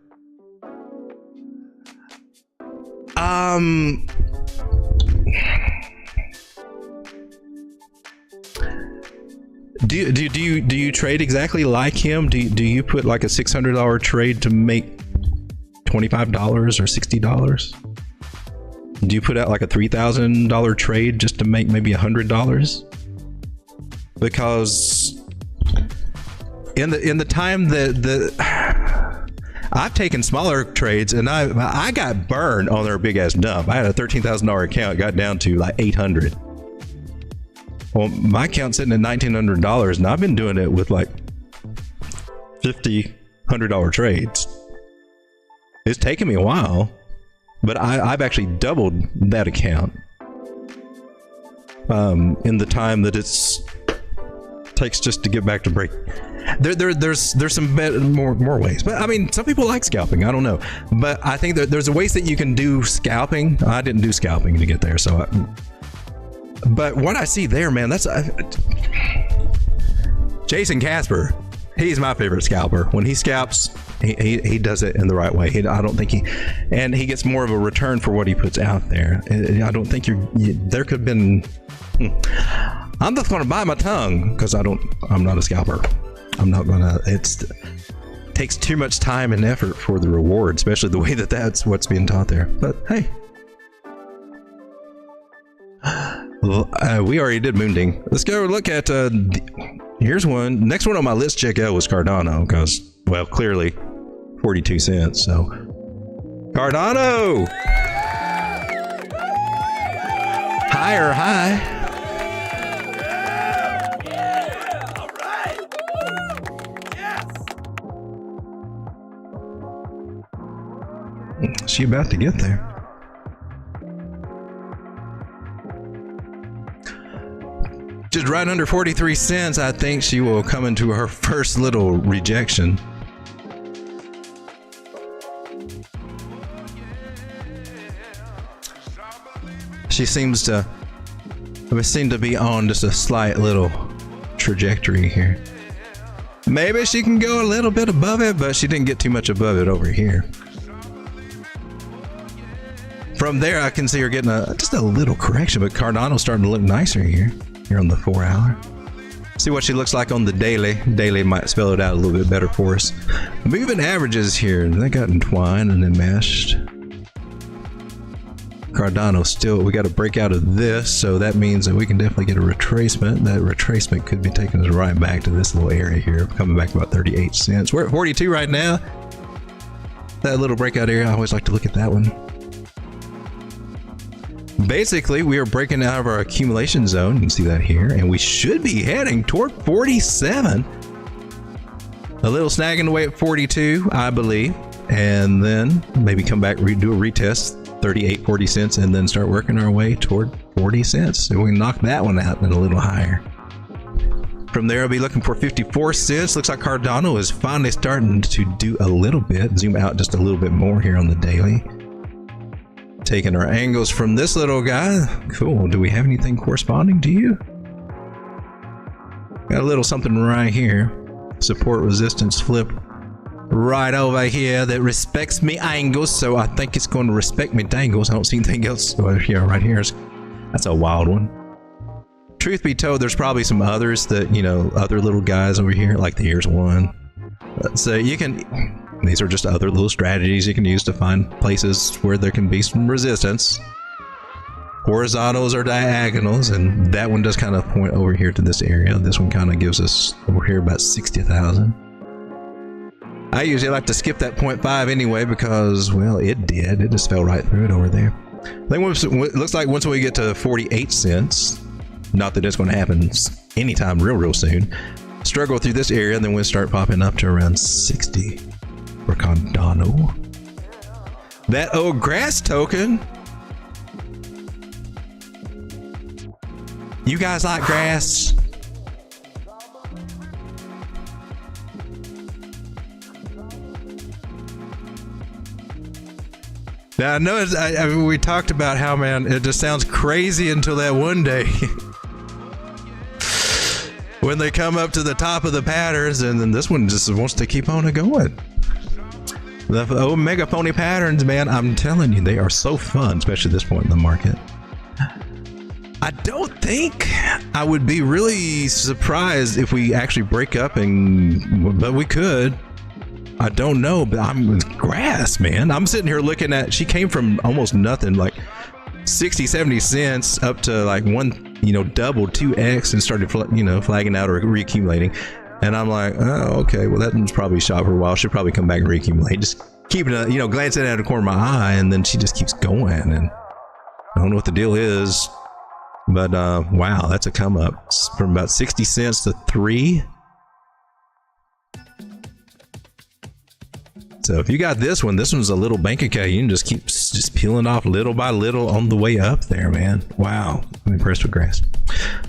Do you trade exactly like him? Do you put like a $600 trade to make $25 or $60? Do you put out like a $3,000 trade just to make maybe $100? Because in the time that I've taken smaller trades and I got burned on their big ass dump. I had a $13,000 account, got down to like 800. Well, my account's sitting at $1,900, and I've been doing it with like $50, $100 trades. It's taken me a while, but I've actually doubled that account in the time that takes just to get back to break. There's some more ways, but I mean, some people like scalping. I don't know, but I think that there's ways that you can do scalping. I didn't do scalping to get there, so. But what I see there, man, that's Jason Casper. He's my favorite scalper. When he scalps, he does it in the right way. I don't think he gets more of a return for what he puts out there. I don't think there could have been. I'm just going to bite my tongue because I'm not a scalper. I'm not going to. It takes too much time and effort for the reward, especially the way that's what's being taught there. But hey. We already did Moonding. Let's go look at here's one. Next one on my list check out was Cardano because, well, clearly 42 cents. So Cardano higher high. All right. Yes. Is she about to get there? Just right under 43 cents, I think she will come into her first little rejection. She seems to be on just a slight little trajectory here. Maybe she can go a little bit above it, but she didn't get too much above it over here. From there, I can see her getting just a little correction, but Cardano's starting to look nicer here on the 4 hour. See what she looks like on the daily. Daily might spell it out a little bit better for us. Moving averages here, they got entwined and then meshed. Cardano still, we got to break out of this, so that means that we can definitely get a retracement. That retracement could be taking us right back to this little area here, coming back about 38 cents. We're at 42 right now. That little breakout area, I always like to look at that one. Basically, we are breaking out of our accumulation zone. You can see that here, and we should be heading toward 47. A little snagging away at 42, I believe, and then maybe come back, do a retest, 38, 40 cents, and then start working our way toward 40 cents. So we can knock that one out and a little higher. From there, I'll be looking for 54 cents. Looks like Cardano is finally starting to do a little bit. Zoom out just a little bit more here on the daily. Taking our angles from this little guy. Cool. Do we have anything corresponding to you? Got a little something right here. Support resistance flip right over here that respects me angles. So I think it's going to respect me dangles. I don't see anything else. Oh, yeah, right here. That's a wild one. Truth be told, there's probably some others that, other little guys over here. Like here's one. So you can... These are just other little strategies you can use to find places where there can be some resistance. Horizontals or diagonals, and that one does kind of point over here to this area. This one kind of gives us over here about 60,000. I usually like to skip that 0.5 anyway because, well, it did. It just fell right through it over there. I think it looks like once we get to 48 cents, not that it's going to happen anytime real soon, struggle through this area, and then we'll start popping up to around 60. For Cardano. That old grass token. You guys like grass? Now I know I mean, we talked about how, man, it just sounds crazy until that one day when they come up to the top of the patterns, and then this one just wants to keep on going. The Omega Pony patterns, man, I'm telling you, they are so fun, especially at this point in the market. I don't think I would be really surprised if we actually break up, but we could. I don't know, but I'm with grass, man. I'm sitting here looking at, she came from almost nothing, like 60, 70 cents up to like one, double 2x and started, flagging out or reaccumulating. And I'm like, oh, okay, well, that one's probably shot for a while. She'll probably come back and reaccumulate. Just keeping glancing at the corner of my eye, and then she just keeps going. And I don't know what the deal is, but wow, that's a come up from about 60 cents to 3. So if you got this one's a little bank account. You can just keep peeling off little by little on the way up there, man. Wow, I'm impressed with grass.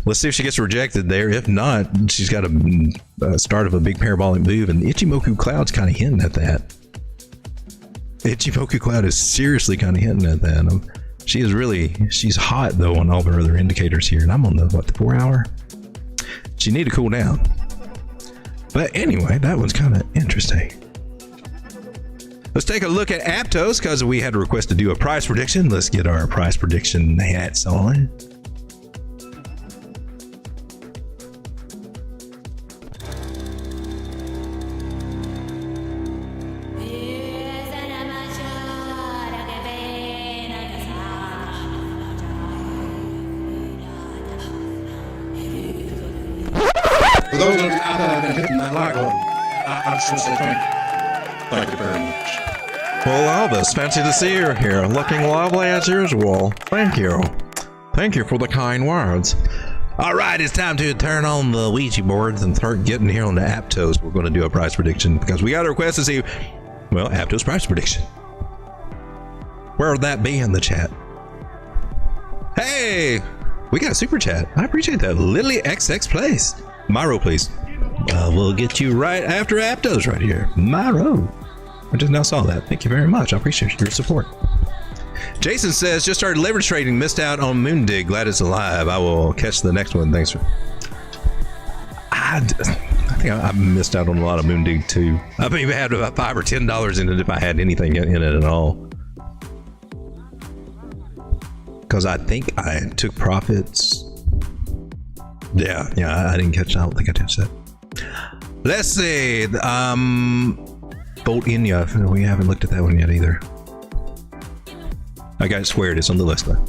Let's see if she gets rejected there. If not, she's got a start of a big parabolic move, and the Ichimoku Cloud's kind of hinting at that. Ichimoku Cloud is seriously kind of hinting at that. She's hot though on all her other indicators here, and I'm on the 4 hour. She need to cool down. But anyway, that one's kind of interesting. Let's take a look at Aptos, because we had a request to do a price prediction. Let's get our price prediction hats on. For those of you out there that have been hitting that like button, I just want to say thank you. Thank you very much. Well, Elvis, fancy to see you here, looking lovely as usual. Thank you. Thank you for the kind words. All right, it's time to turn on the Ouija boards and start getting here on the Aptos. We're going to do a price prediction because we got a request to see, well, Aptos price prediction. Where would that be in the chat? Hey, we got a super chat. I appreciate that. Lily XX Place. Myro, please. We'll get you right after Aptos right here. Myro. I just now saw that. Thank you very much. I appreciate your support. Jason says, just started leverage trading, missed out on Moondig. Glad it's alive. I will catch the next one. Thanks for... I think I missed out on a lot of Moondig too. I maybe had about $5 or $10 in it if I had anything in it at all. Because I think I took profits. Yeah, I didn't catch. I don't think I touched that. Let's see. Bolt Inya. We haven't looked at that one yet either. I got it squared. It's on the list though.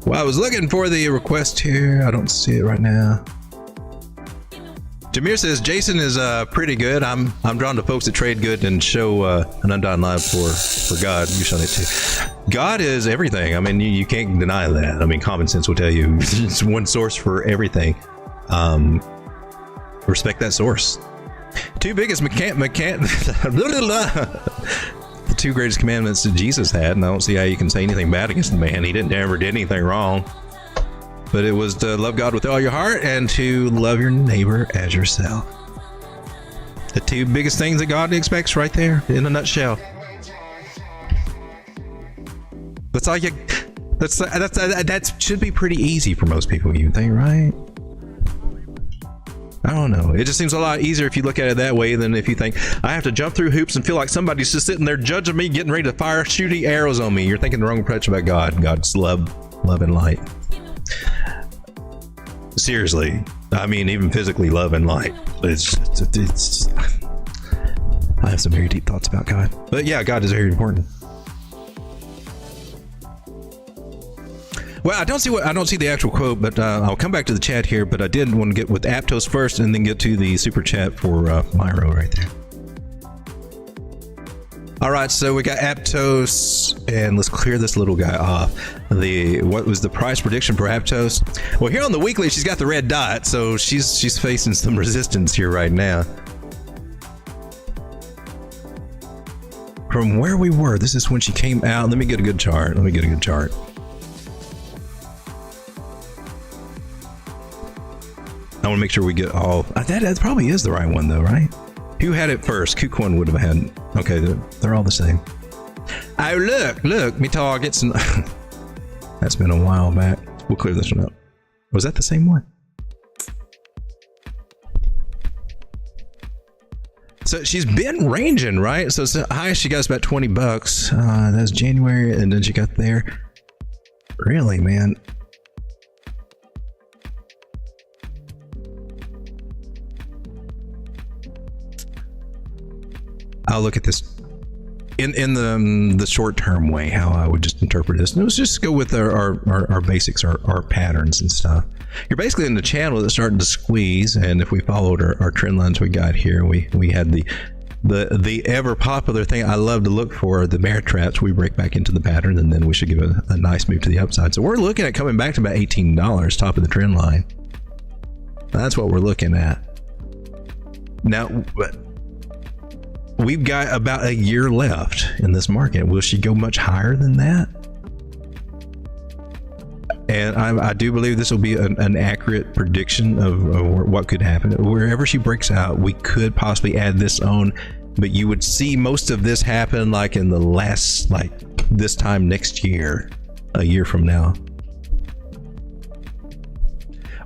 Well, I was looking for the request here. I don't see it right now. Jameer says Jason is pretty good. I'm drawn to folks that trade good and show an undying love for God. You shown it too. God is everything. I mean, you can't deny that. I mean, common sense will tell you it's one source for everything. Respect that source. Two biggest the two greatest commandments that Jesus had, and I don't see how you can say anything bad against the man. He never did anything wrong. But it was to love God with all your heart and to love your neighbor as yourself. The two biggest things that God expects right there in a nutshell. That's all you. That should be pretty easy for most people, you think, right? I don't know. It just seems a lot easier if you look at it that way than if you think, I have to jump through hoops and feel like somebody's just sitting there judging me, getting ready to fire shooting arrows on me. You're thinking the wrong approach about God. God's love and light. Seriously. I mean, even physically, love and light. It's I have some very deep thoughts about God. But yeah, God is very important. Well, I don't see the actual quote, but I'll come back to the chat here. But I did want to get with Aptos first, and then get to the super chat for Myro right there. All right, so we got Aptos, and let's clear this little guy off. What was the price prediction for Aptos? Well, here on the weekly, she's got the red dot, so she's facing some resistance here right now. From where we were, this is when she came out. Let me get a good chart. I want to make sure we get all... That probably is the right one, though, right? Who had it first? KuCoin would have had... Okay, they're all the same. Oh, look, me targets. That's been a while back. We'll clear this one up. Was that the same one? So she's been ranging, right? So the highest she got is about $20. That's January, and then she got there. Really, man. I'll look at this in the short term way, how I would just interpret this. And let's just go with our basics, our patterns and stuff. You're basically in the channel that's starting to squeeze, and if we followed our trend lines we got here, we had the ever popular thing I love to look for, the bear traps. We break back into the pattern, and then we should give a nice move to the upside. So we're looking at coming back to about $18, top of the trend line. That's what we're looking at. Now, we've got about a year left in this market. Will she go much higher than that? And I do believe this will be an accurate prediction of what could happen. Wherever she breaks out, we could possibly add this on, but you would see most of this happen like in the last, like this time next year, a year from now.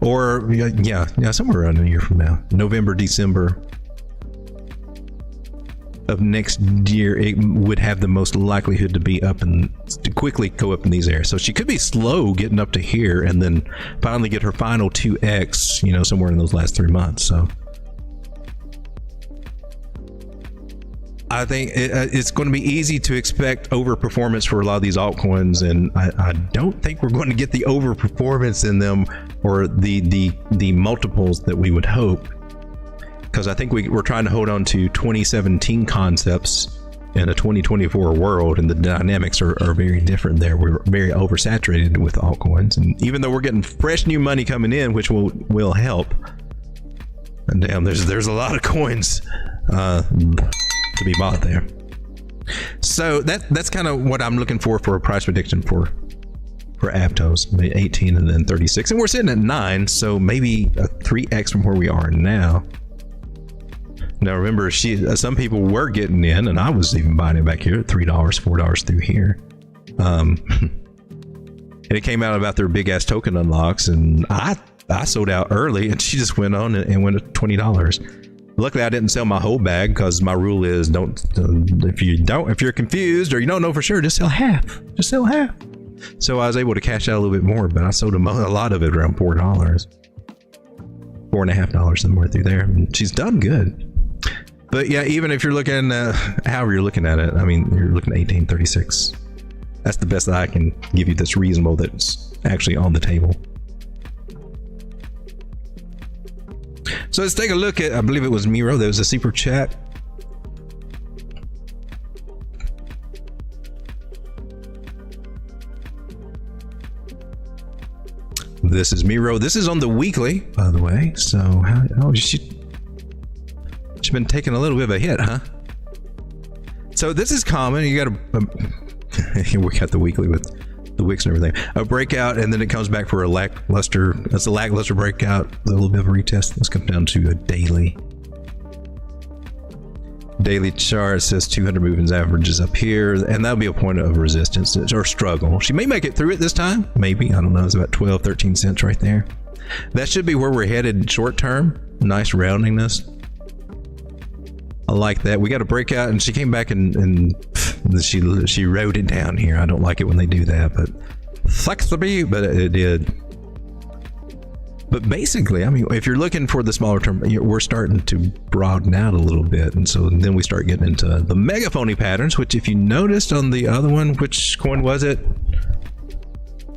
Or yeah, somewhere around a year from now, November, December of next year, it would have the most likelihood to be up and to quickly go up in these areas. So she could be slow getting up to here and then finally get her final 2x, somewhere in those last 3 months. So I think it's going to be easy to expect overperformance for a lot of these altcoins, and I don't think we're going to get the overperformance in them or the multiples that we would hope, because I think we're trying to hold on to 2017 concepts in a 2024 world, and the dynamics are very different there. We're very oversaturated with altcoins, and even though we're getting fresh new money coming in, which will help, and damn, there's a lot of coins to be bought there. So that's kind of what I'm looking for a price prediction for Aptos, maybe 18 and then 36, and we're sitting at 9, so maybe a 3x from where we are now. Now remember, some people were getting in, and I was even buying it back here at $3, $4 through here. And it came out about their big ass token unlocks, and I sold out early, and she just went on and went at $20. Luckily, I didn't sell my whole bag, because my rule is if you're confused or you don't know for sure, just sell half. Just sell half. So I was able to cash out a little bit more, but I sold a lot of it around $4, $4.50 somewhere through there. And she's done good. But yeah, even if you're looking however you're looking at it, I mean, you're looking at 1836. That's the best that I can give you that's reasonable, that's actually on the table. So let's take a look at, I believe it was Miro, there was a super chat. This is Miro. This is on the weekly, by the way. So she's been taking a little bit of a hit, huh? So this is common. You got to we got the weekly with the wicks and everything. A breakout, and then it comes back for a lackluster. That's a lackluster breakout. A little bit of a retest. Let's come down to a daily. Daily chart says 200 moving averages up here, and that'll be a point of resistance or struggle. She may make it through it this time. Maybe. I don't know. It's about 12, 13 cents right there. That should be where we're headed short term. Nice roundingness. I like that. We got a breakout, and she came back and she rode it down here. I don't like it when they do that, but flexible, but it did. But basically, I mean, if you're looking for the smaller term, we're starting to broaden out a little bit, and so then we start getting into the mega phony patterns, which if you noticed on the other one, which coin was it?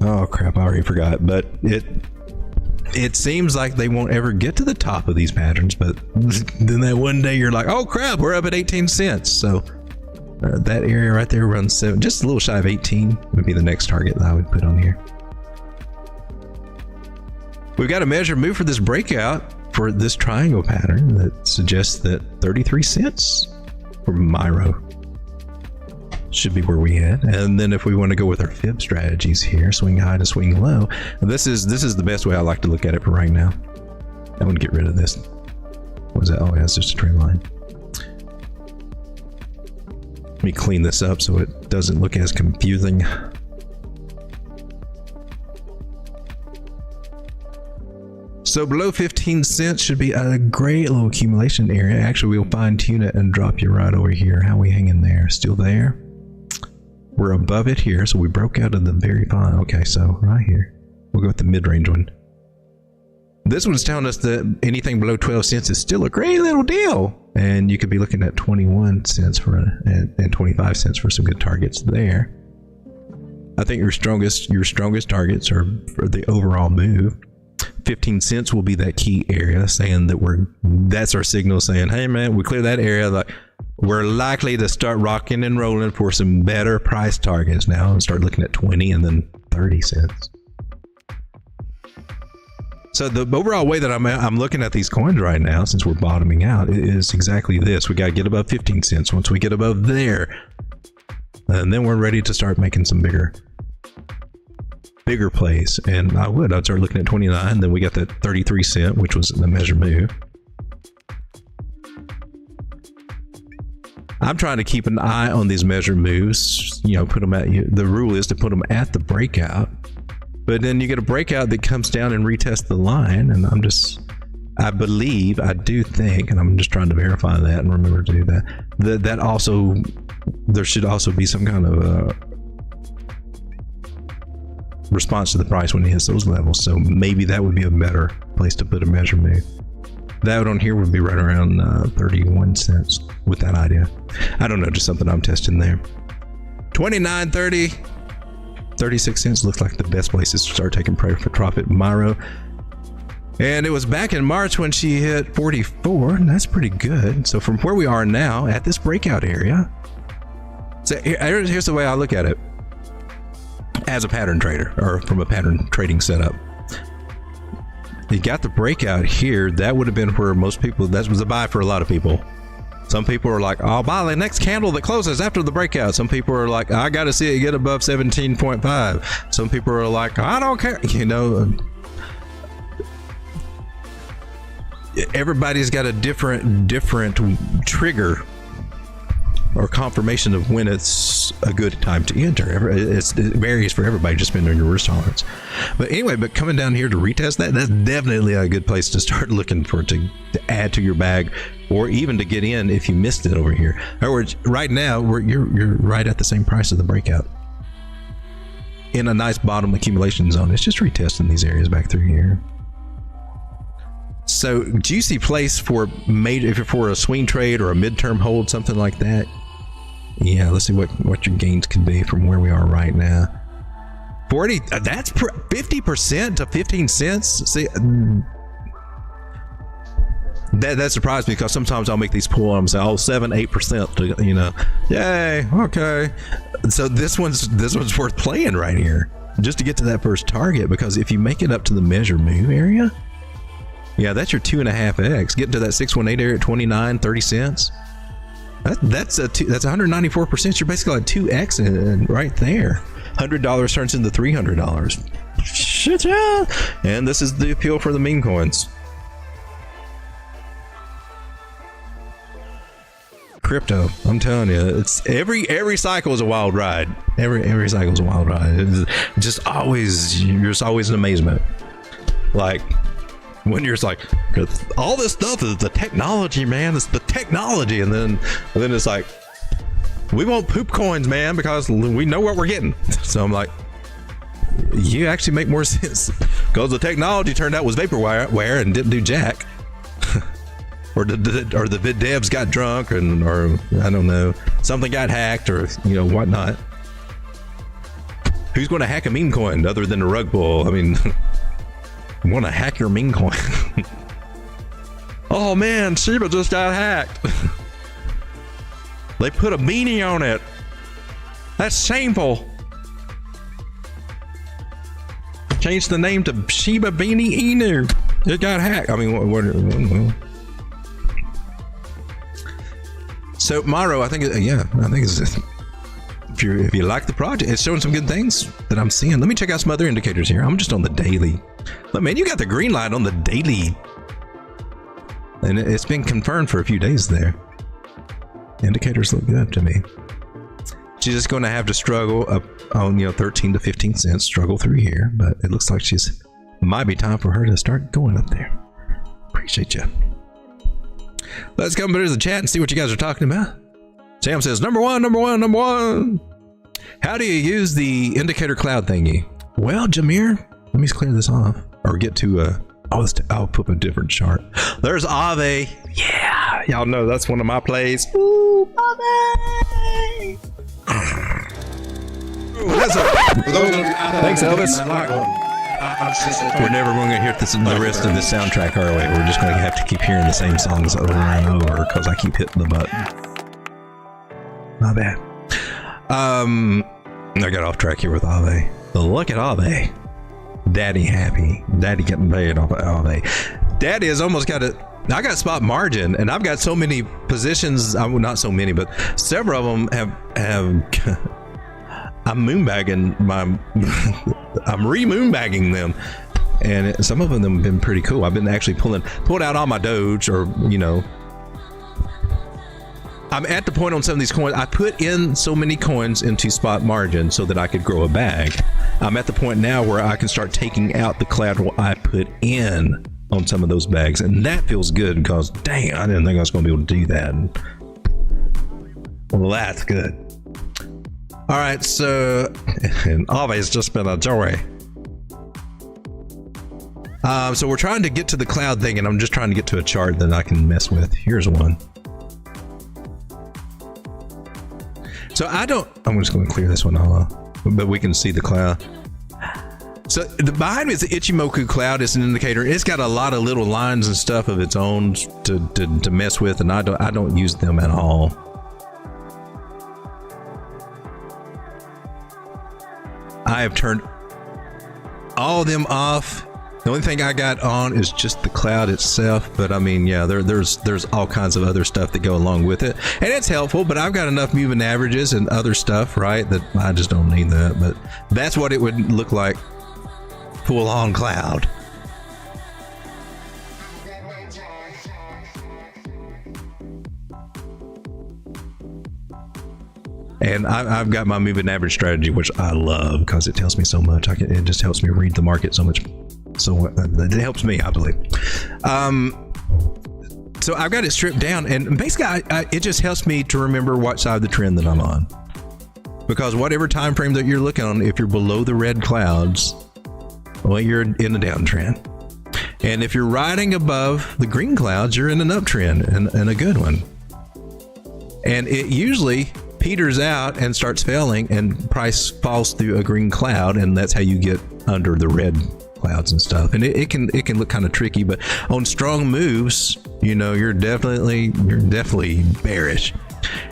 Oh crap, I already forgot, but it seems like they won't ever get to the top of these patterns, but then that one day you're like, oh crap, we're up at 18 cents. So that area right there runs 7, just a little shy of 18 would be the next target that I would put on here. We've got a measured move for this breakout for this triangle pattern that suggests that 33 cents for Miro should be where we head. And then if we want to go with our fib strategies here, swing high to swing low, this is the best way I like to look at it for right now. I want to get rid of this. What is that? Oh yeah, it's just a trend line. Let me clean this up so it doesn't look as confusing. So below 15 cents should be a great little accumulation area. Actually, we'll fine tune it and drop you right over here. How we hanging there? Still there? We're above it here, so we broke out of the very fine. Okay, so right here. We'll go with the mid-range one. This one's telling us that anything below 12 cents is still a great little deal. And you could be looking at 21 cents and 25 cents for some good targets there. I think your strongest targets are for the overall move. 15 cents will be that key area, saying that that's our signal saying, hey man, we clear that area, like we're likely to start rocking and rolling for some better price targets now, and start looking at 20 and then 30 cents. So the overall way that I'm looking at these coins right now, since we're bottoming out, is exactly this. We got to get above 15 cents. Once we get above there, and then we're ready to start making some bigger plays. And I'd start looking at 29. Then we got that 33 cent, which was the measure move. I'm trying to keep an eye on these measure moves. Put them at the rule is to put them at the breakout. But then you get a breakout that comes down and retests the line, and I do think, and I'm just trying to verify that and remember to do that. That also, there should also be some kind of a response to the price when it hits those levels. So maybe that would be a better place to put a measure move. That on here would be right around 31 cents with that idea. I don't know, just something I'm testing there. 29.30. 36 cents looks like the best places to start taking profit. Myro, and it was back in March when she hit 44, and that's pretty good. So from where we are now at this breakout area, so here's the way I look at it as a pattern trader, or from a pattern trading setup. You got the breakout here. That would have been where most people, that was a buy for a lot of people. Some people are like, I'll buy the next candle that closes after the breakout. Some people are like, I got to see it get above 17.5. Some people are like, I don't care. Everybody's got a different trigger or confirmation of when it's a good time to enter. It varies for everybody, just depending on your risk tolerance. But anyway, coming down here to retest that's definitely a good place to start looking for to add to your bag, or even to get in if you missed it over here. In other words, right now you're right at the same price of the breakout in a nice bottom accumulation zone. It's just retesting these areas back through here. So juicy place for if you're for a swing trade or a midterm hold, something like that. Yeah, let's see what your gains could be from where we are right now. 40, that's 50% to 15 cents. See, that surprised me, because sometimes I'll make these pull and say, 7-8%, yay, okay. So this one's worth playing right here, just to get to that first target, because if you make it up to the measure move area, yeah, that's your 2.5x. Getting to that 618 area at 29.30 cents. That's 194%. You're basically like 2x right there. $100 turns into $300. Shit, yeah. And this is the appeal for the meme coins. Crypto, I'm telling you, it's every cycle is a wild ride. Every cycle is a wild ride. It's just always, you're just always in amazement. Like, when you're just like, all this stuff is the technology, man. It's the technology. And then it's like, we want poop coins, man, because we know what we're getting. So I'm like, you actually make more sense, because the technology turned out was vaporware and didn't do jack. or the devs got drunk, or I don't know, something got hacked, or whatnot. Who's going to hack a meme coin other than a rug pull? I mean, want to hack your meme coin? Oh man, Shiba just got hacked. They put a beanie on it. That's shameful. Changed the name to Shiba Beanie Inu. It got hacked. I mean, what so Maro, I think it's, if you like the project, it's showing some good things that I'm seeing. Let me check out some other indicators here. I'm just on the daily. Look, man, you got the green light on the daily, and it's been confirmed for a few days there. Indicators look good to me. She's just going to have to struggle up on 13 to 15 cents, struggle through here, but it looks like might be time for her to start going up there. Appreciate you. Let's come to the chat and see what you guys are talking about. Sam says, number one. How do you use the indicator cloud thingy? Well, Jameer, let me clear this off, or get to I'll put a different chart. There's Aave. Yeah, y'all know that's one of my plays. Ooh, Aave. Thanks, Elvis. We're never going to hear the rest of the soundtrack, are we? We're just going to have to keep hearing the same songs over and over because I keep hitting the button. My bad. I got off track here with Aave. Look at Aave. Daddy happy. Daddy getting paid off of Aave. Daddy has almost got I got spot margin, and I've got so many positions. Not so many, but several of them have. I'm moonbagging I'm re-moonbagging them, and some of them have been pretty cool. I've been actually pulled out all my Doge, or I'm at the point on some of these coins. I put in so many coins into spot margin so that I could grow a bag. I'm at the point now where I can start taking out the collateral I put in on some of those bags, and that feels good because dang, I didn't think I was going to be able to do that. Well, that's good. All right, so and always just been a joy. So we're trying to get to the cloud thing, and I'm just trying to get to a chart that I can mess with. Here's one. So I'm just going to clear this one all, but we can see the cloud. So behind me is the Ichimoku cloud. It's an indicator. It's got a lot of little lines and stuff of its own to mess with, and I don't use them at all. I have turned all of them off. The only thing I got on is just the cloud itself. But I mean, yeah, there's all kinds of other stuff that go along with it, and it's helpful. But I've got enough moving averages and other stuff, right? That I just don't need that. But that's what it would look like, full on cloud. And I've got my moving average strategy, which I love because it tells me so much. It just helps me read the market so much. So it helps me, I believe. So I've got it stripped down, and basically it just helps me to remember what side of the trend that I'm on. Because whatever time frame that you're looking on, if you're below the red clouds, well, you're in a downtrend. And if you're riding above the green clouds, you're in an uptrend, and a good one. And it usually peters out and starts failing, and price falls through a green cloud, and that's how you get under the red clouds and stuff. And it can look kind of tricky, but on strong moves, you're definitely bearish.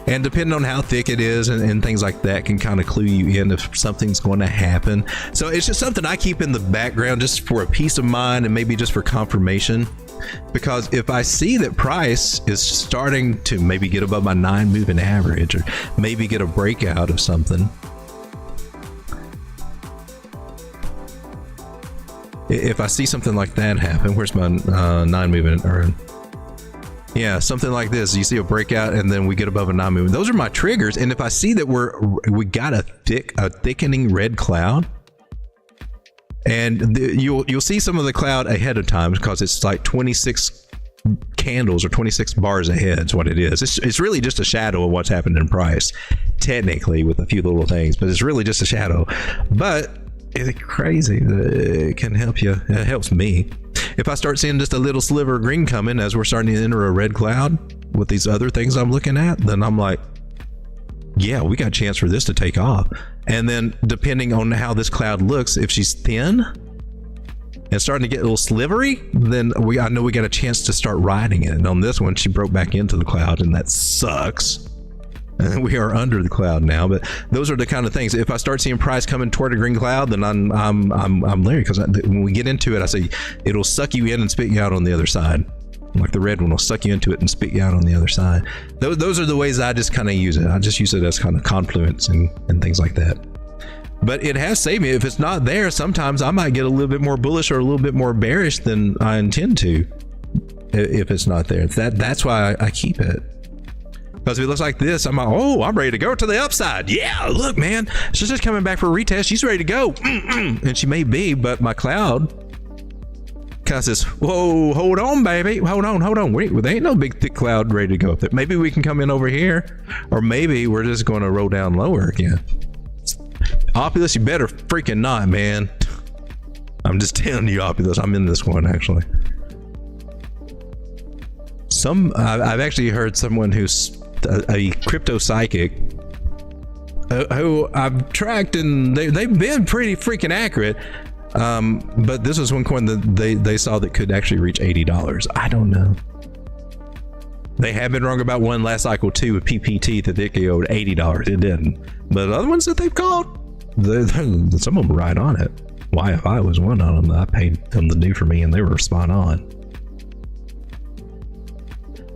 And depending on how thick it is and things like that can kind of clue you in if something's going to happen. So it's just something I keep in the background just for a peace of mind and maybe just for confirmation. Because if I see that price is starting to maybe get above my 9 moving average, or maybe get a breakout of something, if I see something like that happen, where's my 9 moving, or yeah, something like this, you see a breakout and then we get above a 9 moving, those are my triggers. And if I see that we got a thickening red cloud, and you'll see some of the cloud ahead of time because it's like 26 candles or 26 bars ahead is what it is. It's really just a shadow of what's happened in price, technically, with a few little things, but it's really just a shadow. But it's crazy. It can help you. It helps me. If I start seeing just a little sliver of green coming as we're starting to enter a red cloud with these other things I'm looking at, then I'm like, yeah, we got a chance for this to take off. And then depending on how this cloud looks, if she's thin and starting to get a little slivery, then I know we got a chance to start riding it. And on this one, she broke back into the cloud, and that sucks. And we are under the cloud now. But those are the kind of things. If I start seeing price coming toward a green cloud, then I'm leery, because when we get into it, I say it'll suck you in and spit you out on the other side. Like the red one will suck you into it and spit you out on the other side. Those are the ways I just kind of use it. I just use it as kind of confluence and things like that. But it has saved me. If it's not there, sometimes I might get a little bit more bullish or a little bit more bearish than I intend to. If it's not there, that's why I keep it. Because if it looks like this, I'm like, oh, I'm ready to go to the upside. Yeah, look, man, she's just coming back for a retest. She's ready to go. And she may be, but my cloud kind of says, whoa, hold on, baby. Hold on. There ain't no big thick cloud ready to go up there. Maybe we can come in over here, or maybe we're just going to roll down lower again. Opulus, you better freaking not, man. I'm just telling you, Opulus. I'm in this one actually. I've actually heard someone who's a crypto psychic who I've tracked, and they've been pretty freaking accurate. But this was one coin that they saw that could actually reach $80. I don't know. They have been wrong about one last cycle too with PPT that they owed $80. It didn't. But other ones that they've called, some of them right on it. YFI was one of them. I paid them to do for me, and they were spot on.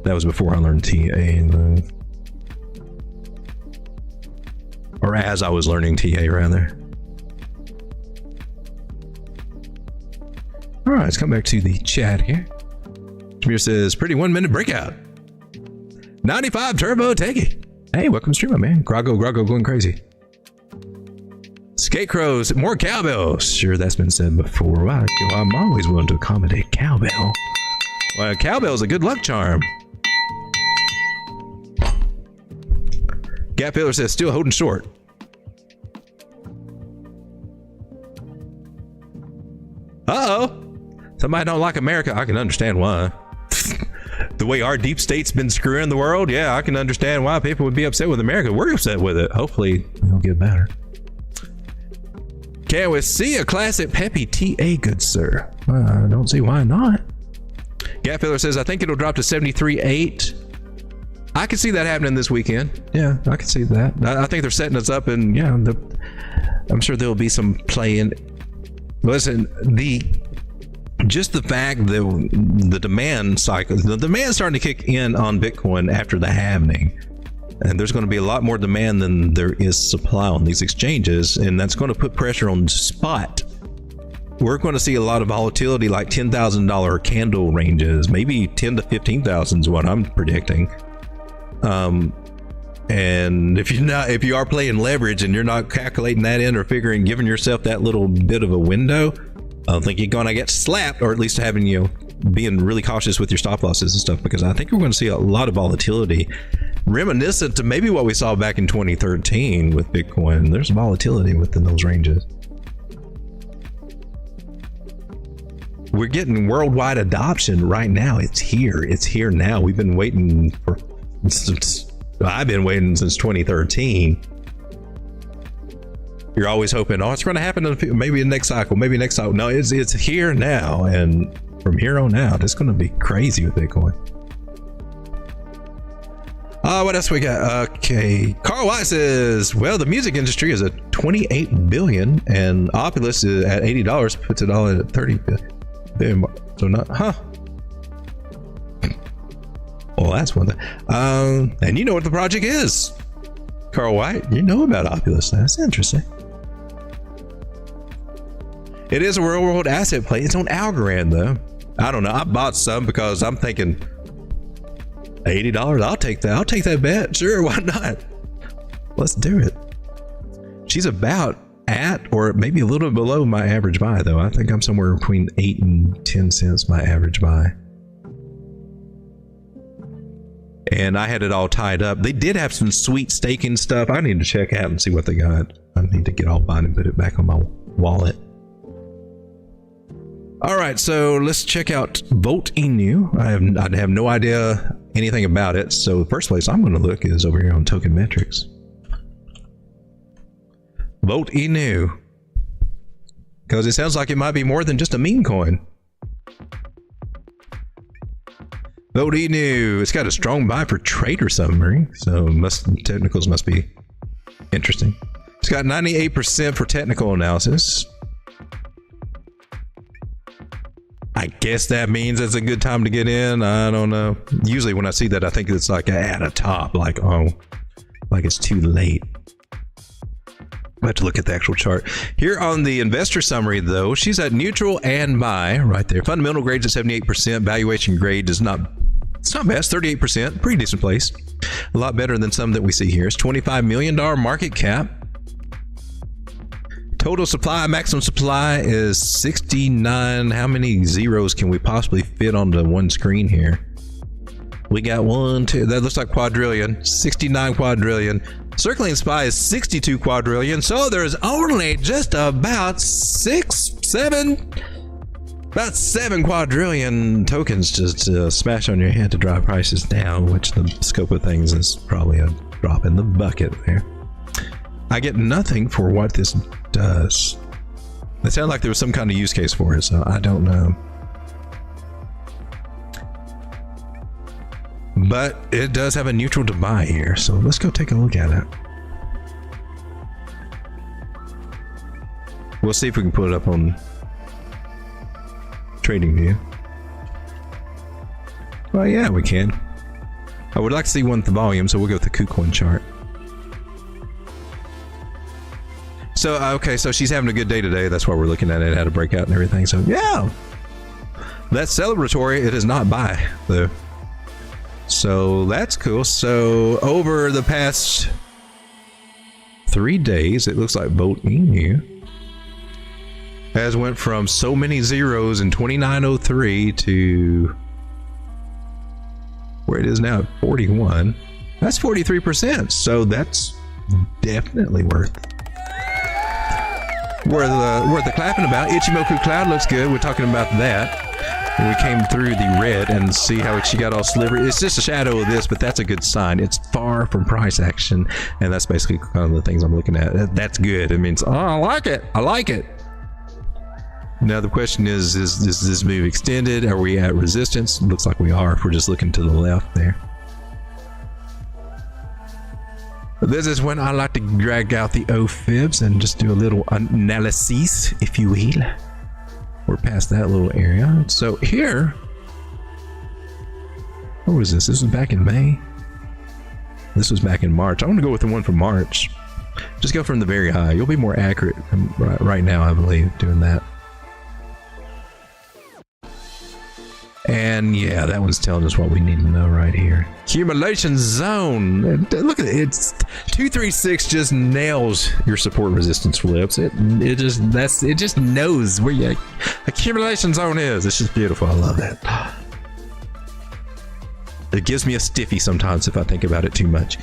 That was before I learned TA, though. Or as I was learning TA, rather. All right, let's come back to the chat here. Samir says, pretty 1 minute breakout. 95 turbo, take it. Hey, welcome to stream, my man. Groggo going crazy. Skate crows, more cowbells. Sure, that's been said before. Wow, I'm always willing to accommodate cowbell. Well, cowbell's a good luck charm. Gap Filler says, still holding short. Uh-oh. Somebody don't like America. I can understand why. The way our deep state's been screwing the world, yeah, I can understand why people would be upset with America. We're upset with it. Hopefully, it'll get better. Can we see a classic Peppy TA, good sir? I don't see why not. Gap Filler says, I think it'll drop to 73.8. I can see that happening this weekend. Yeah, I can see that. I think they're setting us up, and yeah, I'm sure there'll be some play in. Listen, just the fact that the demand cycle, the demand's starting to kick in on Bitcoin after the halving, and there's going to be a lot more demand than there is supply on these exchanges, and that's going to put pressure on spot. We're going to see a lot of volatility, like $10,000 candle ranges, maybe 10 to 15,000 is what I'm predicting. And if you are playing leverage and you're not calculating that in or giving yourself that little bit of a window, I don't think you're gonna get slapped, or at least having being really cautious with your stop losses and stuff, because I think we're going to see a lot of volatility reminiscent to maybe what we saw back in 2013 with Bitcoin. There's volatility within those ranges. We're getting worldwide adoption right now. It's here now. We've been waiting for, I've been waiting since 2013. You're always hoping, oh, it's going to happen in maybe the next cycle, No, it's here now, and from here on out, it's going to be crazy with Bitcoin. What else we got? Okay, Carl White says, well, the music industry is at 28 billion, and Opulus is at $80, puts it all at 30 billion. So not, well, that's one thing. And you know what the project is, Carl White. You know about Opulus. That's interesting. It is a real world asset play. It's on Algorand, though. I don't know. I bought some because I'm thinking $80. I'll take that. I'll take that bet. Sure, why not? Let's do it. She's about at or maybe a little below my average buy, though. I think I'm somewhere between 8 and 10 cents my average buy. And I had it all tied up. They did have some sweet staking stuff. I need to check out and see what they got. I need to get all mine and put it back on my wallet. All right, so let's check out Volt Inu. I have no idea anything about it. So the first place I'm going to look is over here on Tokenmetrics. Volt Inu, because it sounds like it might be more than just a meme coin. Volt Inu, it's got a strong buy for trader summary, so technicals must be interesting. It's got 98% for technical analysis. I guess that means it's a good time to get in. I don't know. Usually when I see that, I think it's like at a top, like, oh, like it's too late. I have to look at the actual chart. Here on the investor summary, though, she's at neutral and buy right there. Fundamental grades at 78%. Valuation grade is not, it's not bad. It's 38%. Pretty decent place. A lot better than some that we see here. It's $25 million market cap. Total supply, maximum supply is 69. How many zeros can we possibly fit onto one screen here? We got 1, 2, that looks like quadrillion, 69 quadrillion. Circling SPY is 62 quadrillion, so there's only just about 7 quadrillion tokens just to smash on your head to drive prices down, which the scope of things is probably a drop in the bucket there. I get nothing for what this does. It sounded like there was some kind of use case for it, so I don't know. But it does have a neutral to buy here, so let's go take a look at it. We'll see if we can put it up on TradingView. Well, yeah, we can. I would like to see one with the volume, so we'll go with the KuCoin chart. So, okay, so she's having a good day today. That's why we're looking at it, had a breakout and everything. So, yeah, that's celebratory. It is not buy, though. So, that's cool. So, over the past 3 days, it looks like voting has went from so many zeros in 2903 to where it is now at 41. That's 43%. So, that's definitely worth the clapping about. Ichimoku Cloud looks good. We're talking about that. And we came through the red and see how she got all slivery. It's just a shadow of this, but that's a good sign. It's far from price action, and that's basically kind of the things I'm looking at. That's good. It means, oh, I like it. I like it. Now the question is this move extended? Are we at resistance? Looks like we are if we're just looking to the left there. This is when I like to drag out the O-fibs and just do a little analysis, if you will. We're past that little area. So here, what was this? This was back in May. This was back in March. I want to go with the one from March. Just go from the very high. You'll be more accurate right now, I believe, doing that. And yeah, that one's telling us what we need to know right here. Accumulation zone. Look at it. It's 236 just nails your support resistance flips. It just knows where your accumulation zone is. It's just beautiful. I love that. It gives me a stiffy sometimes if I think about it too much.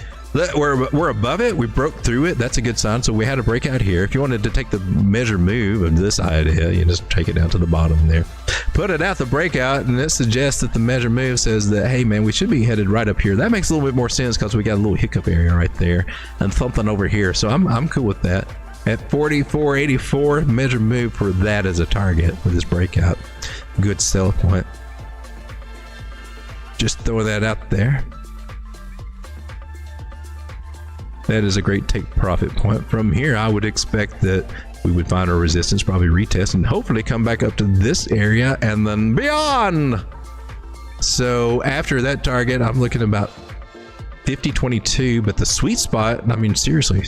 We're above it. We broke through it. That's a good sign. So we had a breakout here. If you wanted to take the measure move of this idea, you just take it down to the bottom there. Put it at the breakout, and it suggests that the measure move says that, hey man, we should be headed right up here. That makes a little bit more sense because we got a little hiccup area right there and something over here. So I'm cool with that. At 44.84, measure move for that as a target for this breakout. Good sell point. Just throw that out there. That is a great take profit point. From here, I would expect that we would find our resistance, probably retest, and hopefully come back up to this area and then beyond. So after that target, I'm looking about 50.22, but the sweet spot, I mean, seriously,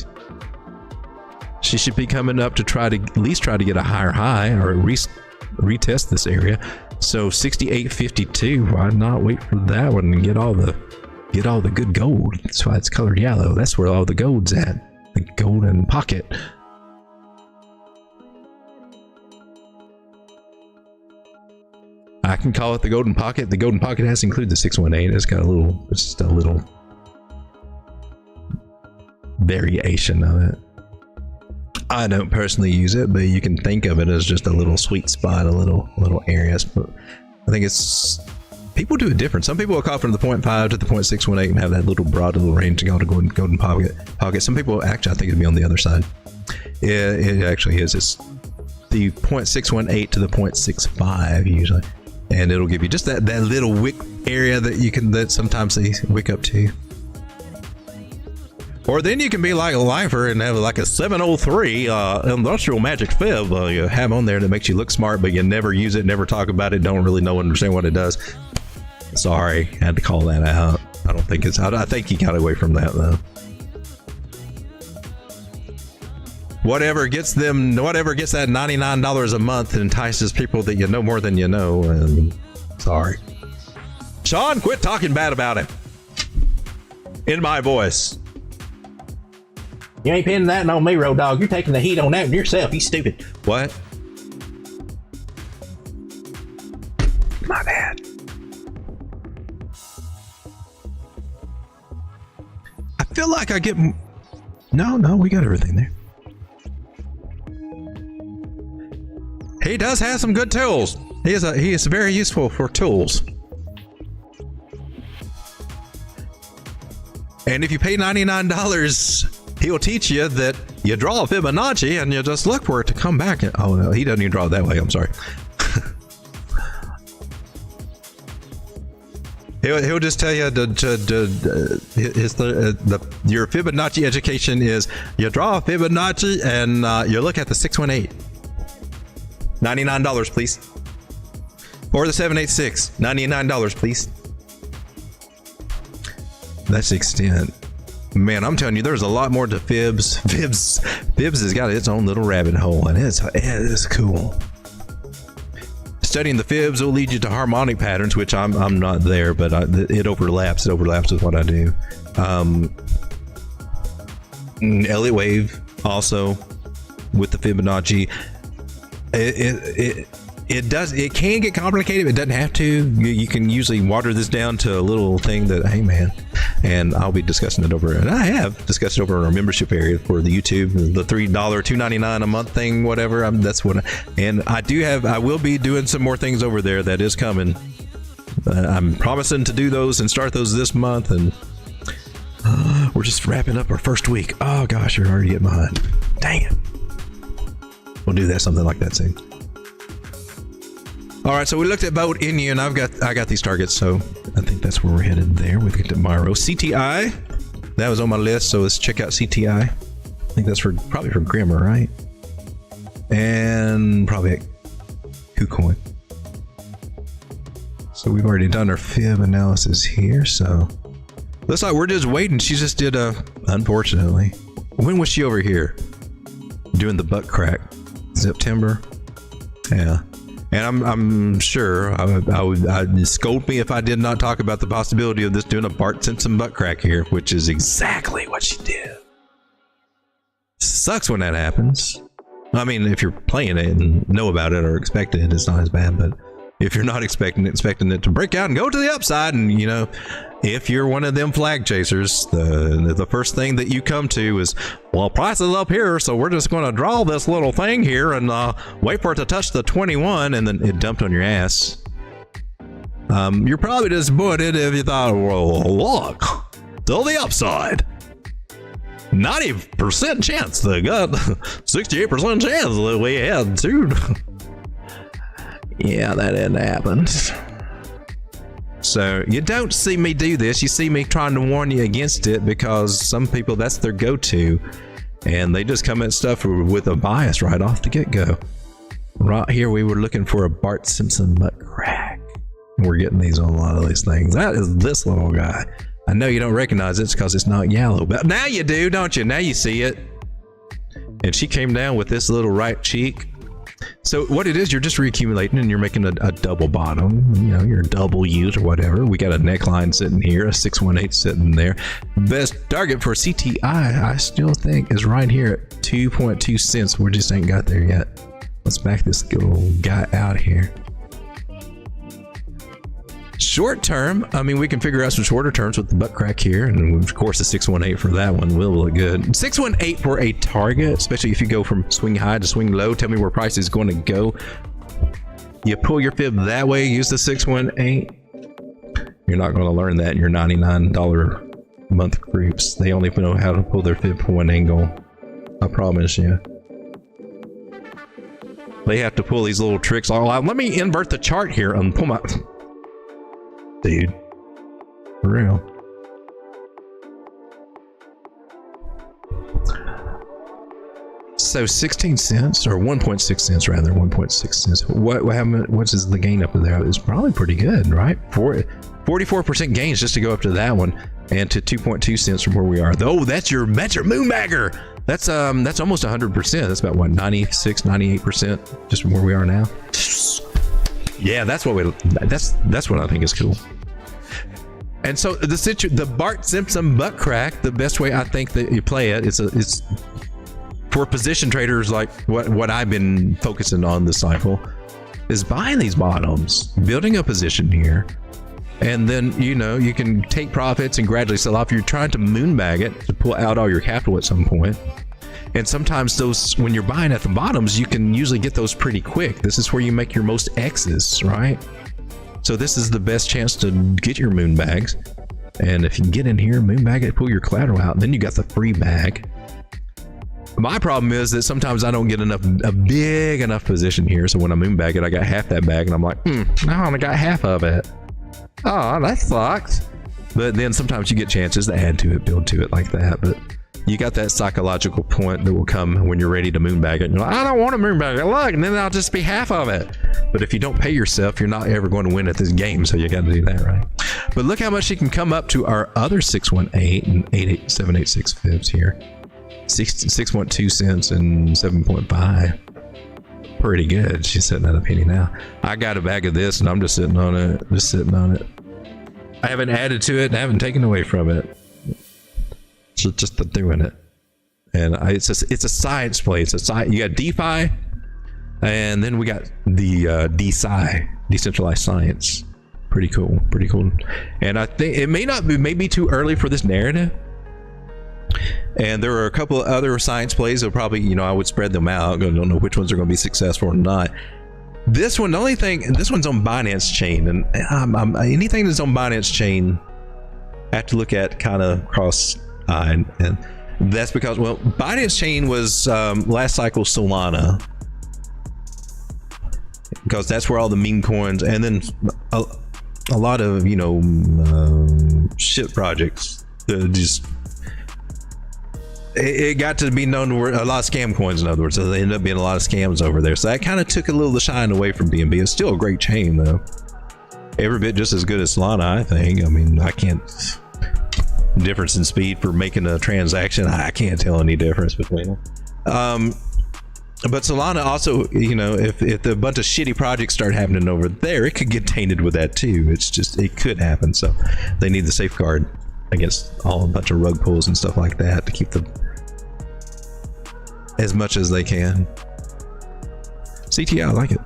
she should be coming up to try to at least try to get a higher high or retest this area. So 68.52, why not wait for that one and get all the good gold? That's why it's colored yellow. That's where all the gold's at. The golden pocket. I can call it the golden pocket. The golden pocket has to include the 618. It's got it's just a little variation of it. I don't personally use it, but you can think of it as just a little sweet spot, a little area. But I think it's, people do it different. Some people will call from the 0.5 to the 0.618 and have that little broad little range to go to golden pocket. Some people actually, I think it'd be on the other side. It actually is. It's the 0.618 to the 0.65 usually, and it'll give you just that little wick area that sometimes they wick up to. Or then you can be like a lifer and have like a 703 industrial magic fib you have on there that makes you look smart, but you never use it, never talk about it, don't really understand what it does. Sorry, had to call that out. I don't think it's, I think he got away from that though. Whatever gets that $99 a month and entices people that you know more than you know. And sorry. Sean, quit talking bad about him. In my voice. You ain't pinning that on me, Road Dog. You're taking the heat on that yourself. You stupid. What? My bad. I feel like I get No, we got everything there. He does have some good tools. He is very useful for tools. And if you pay $99, he'll teach you that you draw a Fibonacci and you just look for it to come back. Oh no, he doesn't even draw it that way. I'm sorry. He'll just tell you your Fibonacci education is you draw a Fibonacci and you look at the 618. $99, please. Or the 786. $99, please. That's the extent. Man, I'm telling you, there's a lot more to Fibs. Fibs has got its own little rabbit hole, and it's cool. Studying the Fibs will lead you to harmonic patterns, which I'm not there, but it overlaps. It overlaps with what I do. Elliott wave also with the Fibonacci. It can get complicated. It doesn't have to. You can usually water this down to a little thing that, hey man, and I'll be discussing it over, and I have discussed it over in our membership area for the YouTube, the $3, $2.99 a month thing, whatever. That's what, and I will be doing some more things over there that is coming. I'm promising to do those and start those this month, and we're just wrapping up our first week. Oh gosh, you're already getting behind. Dang it. We'll do that, something like that soon. All right, so we looked at boat India, and I got these targets, so I think that's where we're headed there. We've got tomorrow. CTI, that was on my list, so let's check out CTI. I think that's probably for Grimmer, right? And probably at KuCoin. So we've already done our fib analysis here, so looks like we're just waiting. She just did unfortunately. When was she over here? Doing the butt crack. September. Yeah. And I'm sure I'd scold me if I did not talk about the possibility of this doing a Bart Simpson butt crack here, which is exactly what she did. Sucks when that happens. I mean, if you're playing it and know about it or expect it, it's not as bad. But if you're not expecting it to break out and go to the upside, and you know, if you're one of them flag chasers, the first thing that you come to is, well, price is up here, so we're just going to draw this little thing here and wait for it to touch the 21, and then it dumped on your ass. You're probably disappointed if you thought, well, look, to the upside. 90% chance they got 68% chance that we had too. Yeah, that didn't happen. So you don't see me do this. You see me trying to warn you against it because some people, that's their go-to, and they just come at stuff with a bias right off the get-go. Right here, we were looking for a Bart Simpson butt crack. We're getting these on a lot of these things. That is this little guy. I know you don't recognize it because it's not yellow, but now you do, don't you? Now you see it. And she came down with this little right cheek. So what it is, you're just reaccumulating and you're making a double bottom, you know, your W's or whatever. We got a neckline sitting here, a 618 sitting there. Best target for CTI, I still think, is right here at 2.2 cents. We just ain't got there yet. Let's back this little guy out here. Short term, I mean, we can figure out some shorter terms with the butt crack here, and of course the 618 for that one will look good. 618 for a target, especially if you go from swing high to swing low. Tell me where price is going to go. You pull your fib that way, use the 618. You're not going to learn that in your $99 month groups. They only know how to pull their fib from one angle. I promise you. They have to pull these little tricks all out. Let me invert the chart here and pull my... Dude, for real. So 16 cents or 1.6 cents rather, 1.6 cents. What is the gain up to there? It's probably pretty good, right? 44% gains just to go up to that one and to 2.2 cents from where we are. Though that's your moonbagger. That's almost 100%. That's about what, 96, 98% just from where we are now. Yeah, that's what I think is cool. And so the Bart Simpson butt crack, the best way I think that you play it is for position traders like what I've been focusing on this cycle is buying these bottoms, building a position here, And then, you know, you can take profits and gradually sell off. You're trying to moonbag it to pull out all your capital at some point. And sometimes those, when you're buying at the bottoms, you can usually get those pretty quick. This is where you make your most X's, right? So this is the best chance to get your moonbags. And if you can get in here, moonbag it, pull your collateral out, then you got the free bag. My problem is that sometimes I don't get a big enough position here. So when I moonbag it, I got half that bag and I'm like, I only got half of it. Oh, that sucks. But then sometimes you get chances to add to it, build to it like that. But you got that psychological point that will come when you're ready to moonbag it. And you're like, I don't want to moonbag it. Look, and then I'll just be half of it. But if you don't pay yourself, you're not ever going to win at this game. So you got to do that, right? But look how much you can come up to our other 618 and 786 fibs here. 6.2 cents and 7.5. Pretty good. She's sitting at a penny now. I got a bag of this and I'm just sitting on it. I haven't added to it and I haven't taken away from it. So just doing it. And it's a science play. You got DeFi and then we got the DeSci, decentralized science. Pretty cool. And I think it may be too early for this narrative. And there are a couple of other science plays that probably, you know, I would spread them out. I don't know which ones are going to be successful or not. This one, the only thing, this one's on Binance Chain, and anything that's on Binance Chain, I have to look at kind of cross-eyed, and that's because, well, Binance Chain was last cycle Solana, because that's where all the meme coins, and then a lot of, you know, shit projects just. It got to be known to a lot of scam coins, in other words. So there ended up being a lot of scams over there. So that kind of took a little of the shine away from BNB. It's still a great chain, though. Every bit just as good as Solana, I think. I mean, I can't. Difference in speed for making a transaction, I can't tell any difference between them. But Solana also, you know, if a bunch of shitty projects start happening over there, it could get tainted with that too. It's just, it could happen. So they need the safeguard against a bunch of rug pulls and stuff like that to keep them as much as they can. CTI, I like it.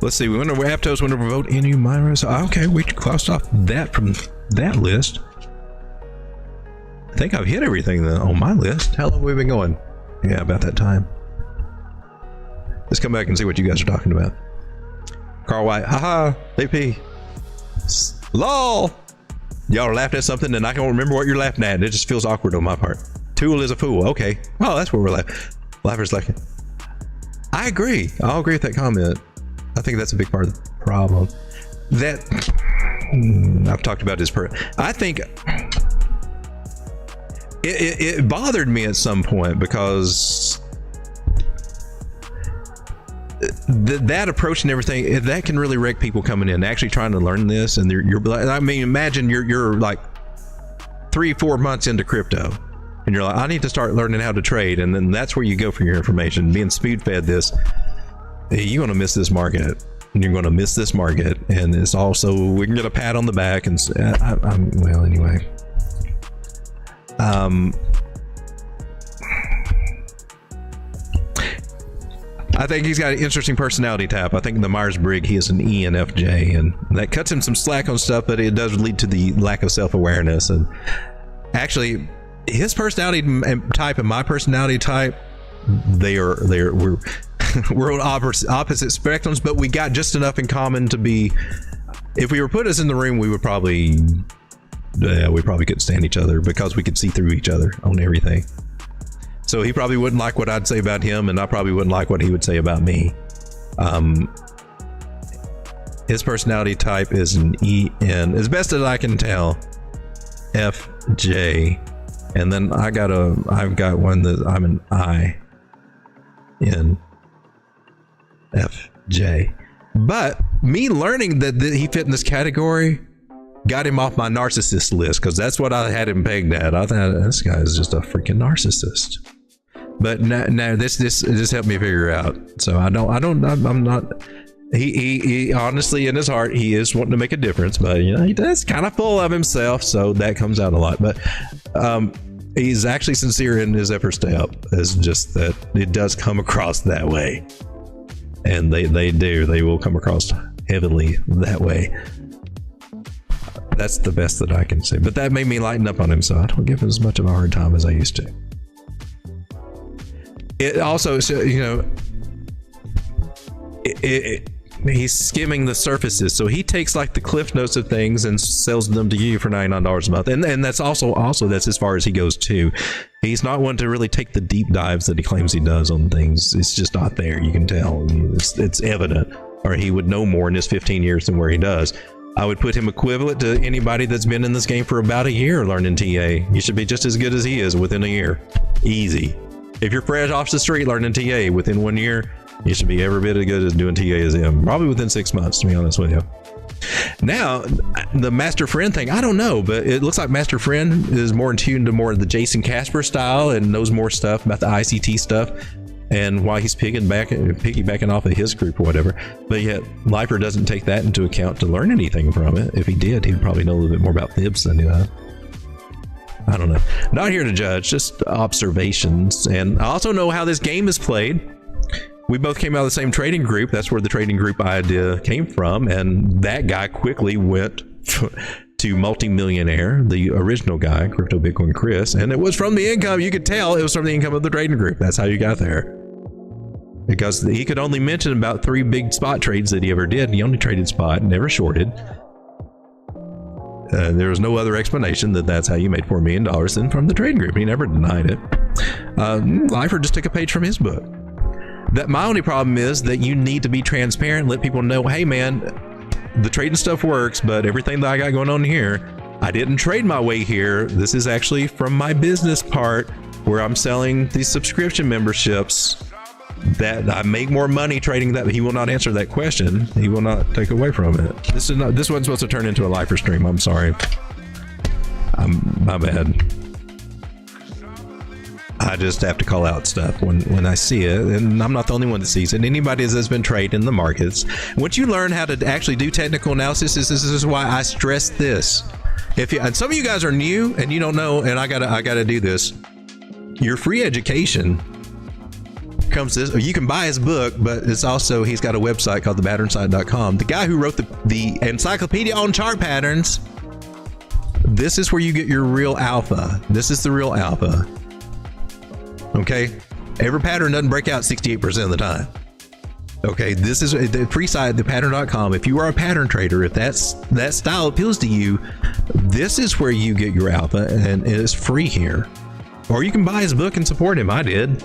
Let's see, we went over Aptos, went over vote NU miners. Okay, we crossed off that from that list. I think I've hit everything on my list. How long have we been going? Yeah, about that time. Let's come back and see what you guys are talking about. Carl White, haha, AP. LOL. Y'all are laughing at something and I don't remember what you're laughing at. It just feels awkward on my part. Tool is a fool. Okay. Oh, that's where we're laughing. Laughers like it. I agree. I'll agree with that comment. I think that's a big part of the problem. That I've talked about this. I think it bothered me at some point because that approach and everything, that can really wreck people coming in actually trying to learn this. And I mean, imagine you're like 3-4 months into crypto and you're like, I need to start learning how to trade, and then that's where you go for your information. Being spoon fed this, you're going to miss this market, and you're going to miss this market. And it's also, we can get a pat on the back and well, anyway. I think he's got an interesting personality type. I think in the Myers-Briggs, he is an ENFJ, and that cuts him some slack on stuff, but it does lead to the lack of self-awareness. And actually, his personality type and my personality type, we're on opposite spectrums, but we got just enough in common to be, if we were put us in the room, we probably couldn't stand each other because we could see through each other on everything. So he probably wouldn't like what I'd say about him, and I probably wouldn't like what he would say about me. His personality type is an EN, as best as I can tell, FJ, and then I've got one that I'm an INFJ. But me learning that he fit in this category got him off my narcissist list, because that's what I had him pegged at. I thought, this guy is just a freaking narcissist. But now this helped me figure out. So I'm not. He honestly, in his heart, he is wanting to make a difference, but you know, he does kind of full of himself, so that comes out a lot. But he's actually sincere in his efforts to help. It's just that it does come across that way, and they will come across heavily that way. That's the best that I can say. But that made me lighten up on him, so I don't give him as much of a hard time as I used to. It also, you know, he's skimming the surfaces. So he takes like the cliff notes of things and sells them to you for $99 a month. And that's also that's as far as he goes too. He's not one to really take the deep dives that he claims he does on things. It's just not there. You can tell. It's evident. Or he would know more in his 15 years than where he does. I would put him equivalent to anybody that's been in this game for about a year learning TA. You should be just as good as he is within a year. Easy. If you're fresh off the street learning TA within 1 year, you should be every bit as good as doing TA as him. Probably within 6 months, to be honest with you. Now, the Master Friend thing, I don't know, but it looks like Master Friend is more in tune to more of the Jason Casper style and knows more stuff about the ICT stuff and why he's piggybacking off of his group or whatever. But yet, Lifer doesn't take that into account to learn anything from it. If he did, he'd probably know a little bit more about fibs than that. I don't know. Not here to judge, just observations. And I also know how this game is played. We both came out of the same trading group. That's where the trading group idea came from. And that guy quickly went to multimillionaire, the original guy, Crypto Bitcoin Chris. And it was from the income. You could tell it was from the income of the trading group. That's how you got there. Because he could only mention about 3 big spot trades that he ever did. And he only traded spot, never shorted. There was no other explanation that that's how you made $4 million than from the trading group. He never denied it. Lifer just took a page from his book. That my only problem is that you need to be transparent, let people know, hey man, the trading stuff works, but everything that I got going on here, I didn't trade my way here. This is actually from my business part where I'm selling these subscription memberships that I make more money trading that. He will not answer that question. He will not take away from it. This wasn't supposed to turn into a Lifer stream. I'm sorry. My bad. I just have to call out stuff when I see it, and I'm not the only one that sees it. Anybody that's been trading in the markets, once you learn how to actually do technical analysis, this is why I stress this. And some of you guys are new and you don't know, and I gotta do this. Your free education comes this. You can buy his book, but it's also, he's got a website called thebatternsite.com. The guy who wrote the encyclopedia on chart patterns. This is where you get your real alpha. This is the real alpha. Okay, every pattern doesn't break out 68% of the time. Okay, this is the free site, thepattern.com. If you are a pattern trader, if that style appeals to you, this is where you get your alpha, and it is free here. Or you can buy his book and support him. I did.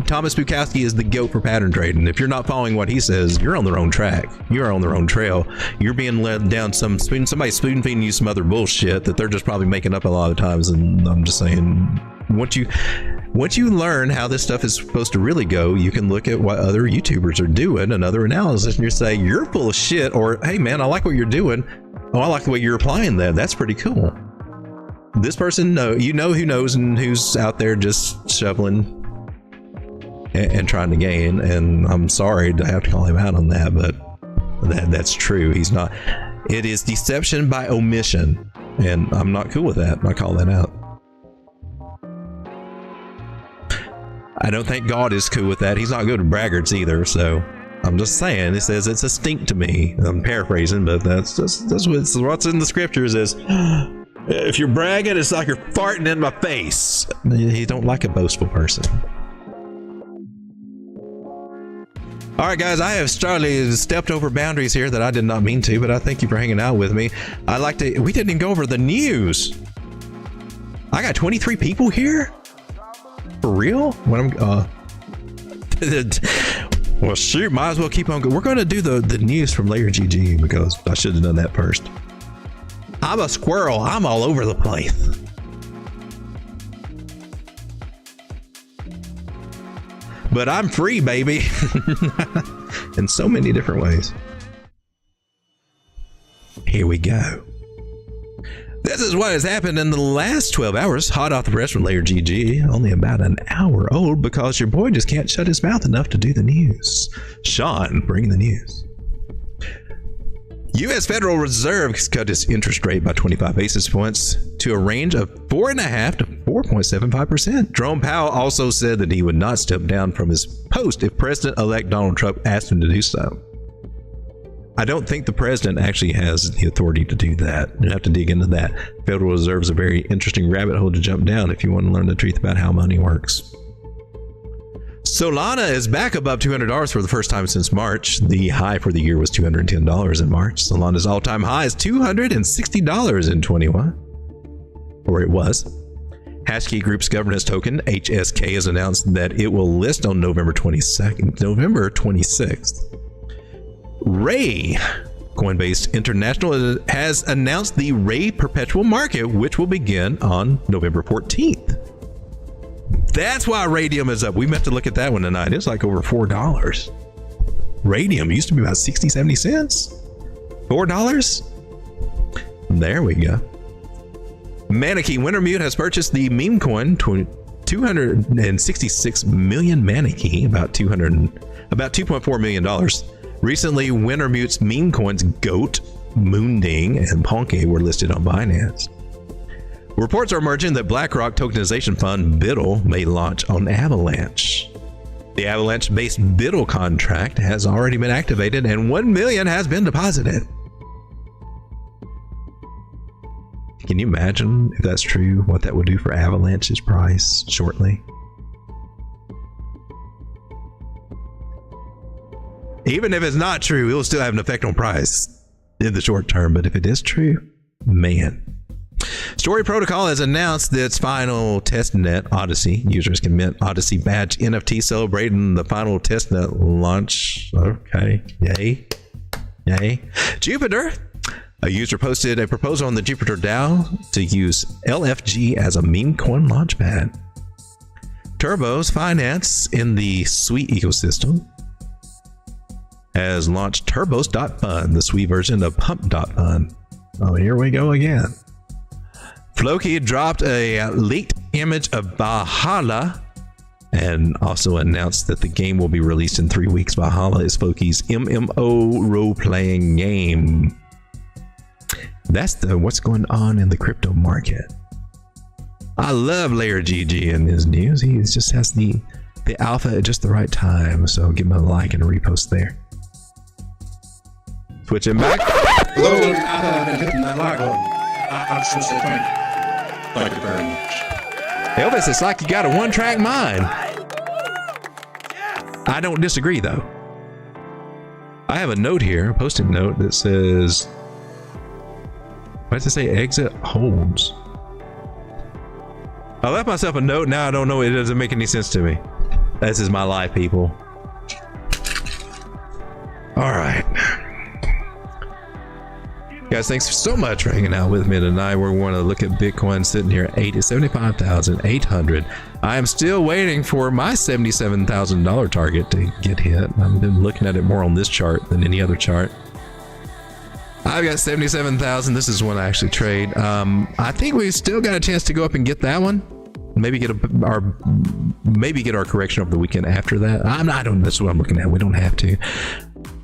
Thomas Bukowski is the GOAT for pattern trading. If you're not following what he says, you're on the wrong track. You're on the wrong trail. You're being led down somebody spoon feeding you some other bullshit that they're just probably making up a lot of times. And I'm just saying, once you learn how this stuff is supposed to really go, you can look at what other YouTubers are doing and other analysis, and you say, you're full of shit, or hey man, I like what you're doing. Oh, I like the way you're applying that. That's pretty cool. This person, who knows and who's out there just shoveling and trying to gain. And I'm sorry to have to call him out on that, but that's true. He's not. It is deception by omission, and I'm not cool with that. I call that out. I don't think God is cool with that. He's not good with braggarts either. So I'm just saying, it says it's a stink to me. I'm paraphrasing, but that's what's in the scriptures is, if you're bragging, it's like you're farting in my face. You don't like a boastful person. All right, guys, I have stepped over boundaries here that I did not mean to, but I thank you for hanging out with me. We didn't even go over the news. I got 23 people here? For real? Well, shoot, might as well keep on going. We're going to do the news from Layer GG because I should have done that first. I'm a squirrel. I'm all over the place. But I'm free, baby. In so many different ways. Here we go. This is what has happened in the last 12 hours. Hot off the press from Layer GG. Only about an hour old because your boy just can't shut his mouth enough to do the news. Sean, bring the news. U.S. Federal Reserve has cut its interest rate by 25 basis points to a range of 4.5% to 4.75%. Jerome Powell also said that he would not step down from his post if President-elect Donald Trump asked him to do so. I don't think the president actually has the authority to do that. You have to dig into that. Federal Reserve is a very interesting rabbit hole to jump down if you want to learn the truth about how money works. Solana is back above $200 for the first time since March. The high for the year was $210 in March. Solana's all-time high is $260 in 21, or it was. Hashkey Group's governance token, HSK, has announced that it will list on November 26th. Ray, Coinbase International, has announced the Ray Perpetual Market, which will begin on November 14th. That's why Radium is up. We meant to look at that one tonight. It's like over $4. Radium used to be about 60, 70 cents. $4? There we go. Manakey Wintermute has purchased the meme coin, 266 million Manakey, about $2.4 million. Recently, Wintermute's meme coins Goat, Moonding, and Ponke were listed on Binance. Reports are emerging that BlackRock tokenization fund BIDL may launch on Avalanche. The Avalanche-based BIDL contract has already been activated and $1 million has been deposited. Can you imagine if that's true, what that would do for Avalanche's price shortly? Even if it's not true, it will still have an effect on price in the short term. But if it is true, man. Story Protocol has announced its final testnet, Odyssey. Users can mint Odyssey badge NFT celebrating the final testnet launch. Okay, yay. Jupiter. A user posted a proposal on the Jupiter DAO to use LFG as a meme coin launchpad. Turbo's Finance in the Sui ecosystem has launched Turbos.fun, the Sui version of Pump.fun. Oh, here we go again. Floki dropped a leaked image of Valhalla and also announced that the game will be released in 3 weeks. Valhalla is Floki's MMO role-playing game. That's what's going on in the crypto market. I love Layer GG in his news. He just has the alpha at just the right time. So give him a like and a repost there. Switching back. For those of you out there that have been hitting that like button, I just want to say thank you. Thank you very much. Elvis, it's like you got a one-track mind. I don't disagree, though. I have a note here, a post-it note that says, what does it say? Exit holds. I left myself a note. Now I don't know. It doesn't make any sense to me. This is my life, people. All right. Guys, thanks so much for hanging out with me tonight. We're going to look at Bitcoin sitting here at 75,800. I am still waiting for my $77,000 target to get hit. I've been looking at it more on this chart than any other chart. I've got 77,000. This is one I actually trade. I think we still got a chance to go up and get that one. Maybe get our correction over the weekend after that. That's what I'm looking at. We don't have to.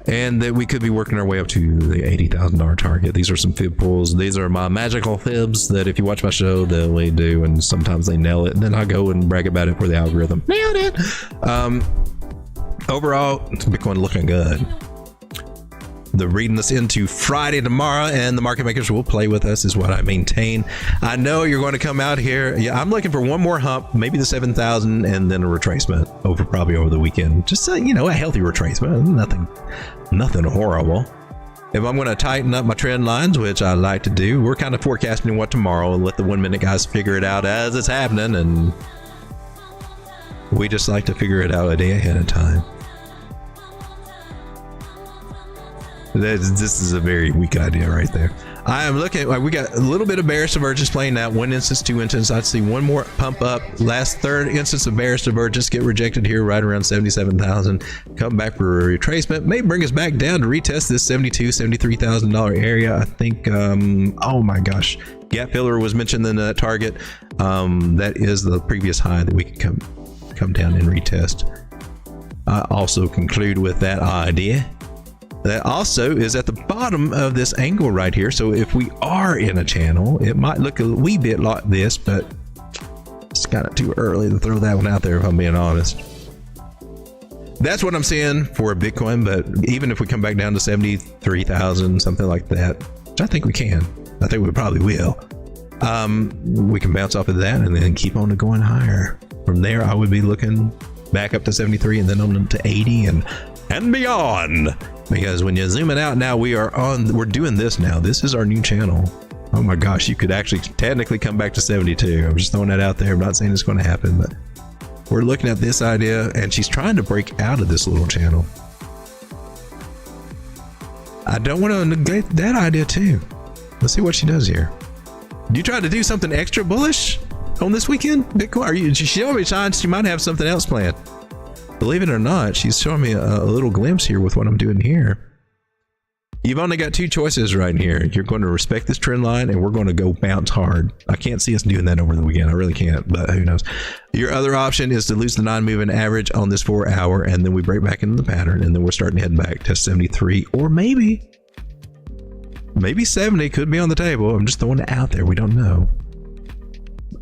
And that we could be working our way up to the $80,000 target. These are some fib pulls. These are my magical fibs that if you watch my show, they do, and sometimes they nail it. And then I go and brag about it for the algorithm. Nailed it. Overall, Bitcoin looking good. They're reading us into Friday tomorrow, and the market makers will play with us, is what I maintain. I know you're going to come out here. Yeah, I'm looking for one more hump, maybe the 7,000, and then a retracement probably over the weekend. Just a healthy retracement, nothing horrible. If I'm going to tighten up my trend lines, which I like to do, we're kind of forecasting what tomorrow, and let the 1 minute guys figure it out as it's happening, and we just like to figure it out a day ahead of time. This is a very weak idea right there. I am looking at, we got a little bit of bearish divergence playing out. One instance, two instances. I'd see one more pump up. Last third instance of bearish divergence get rejected here right around 77,000. Come back for a retracement. May bring us back down to retest this $73,000 area. I think, oh my gosh. Gap filler was mentioned in that target. That is the previous high that we could come down and retest. I also conclude with that idea. That also is at the bottom of this angle right here. So if we are in a channel, it might look a wee bit like this, but it's kind of too early to throw that one out there if I'm being honest. That's what I'm seeing for Bitcoin. But even if we come back down to 73,000, something like that, which I think we can, I think we probably will. We can bounce off of that and then keep on going higher. From there, I would be looking back up to 73 and then on to 80 and beyond. Because when you zoom it out now, we're doing this now. This is our new channel. Oh my gosh, you could actually technically come back to 72. I'm just throwing that out there. I'm not saying it's going to happen, but we're looking at this idea, and she's trying to break out of this little channel. I don't want to negate that idea too. Let's see what she does here. Do you try to do something extra bullish on this weekend, Bitcoin? She's showing me signs she might have something else planned. Believe it or not, she's showing me a little glimpse here with what I'm doing here. You've only got two choices right here. You're going to respect this trend line, and we're going to go bounce hard. I can't see us doing that over the weekend. I really can't, but who knows. Your other option is to lose the non-moving average on this 4 hour, and then we break back into the pattern, and then we're starting to head back to 73, or maybe 70 could be on the table. I'm just throwing it out there. We don't know.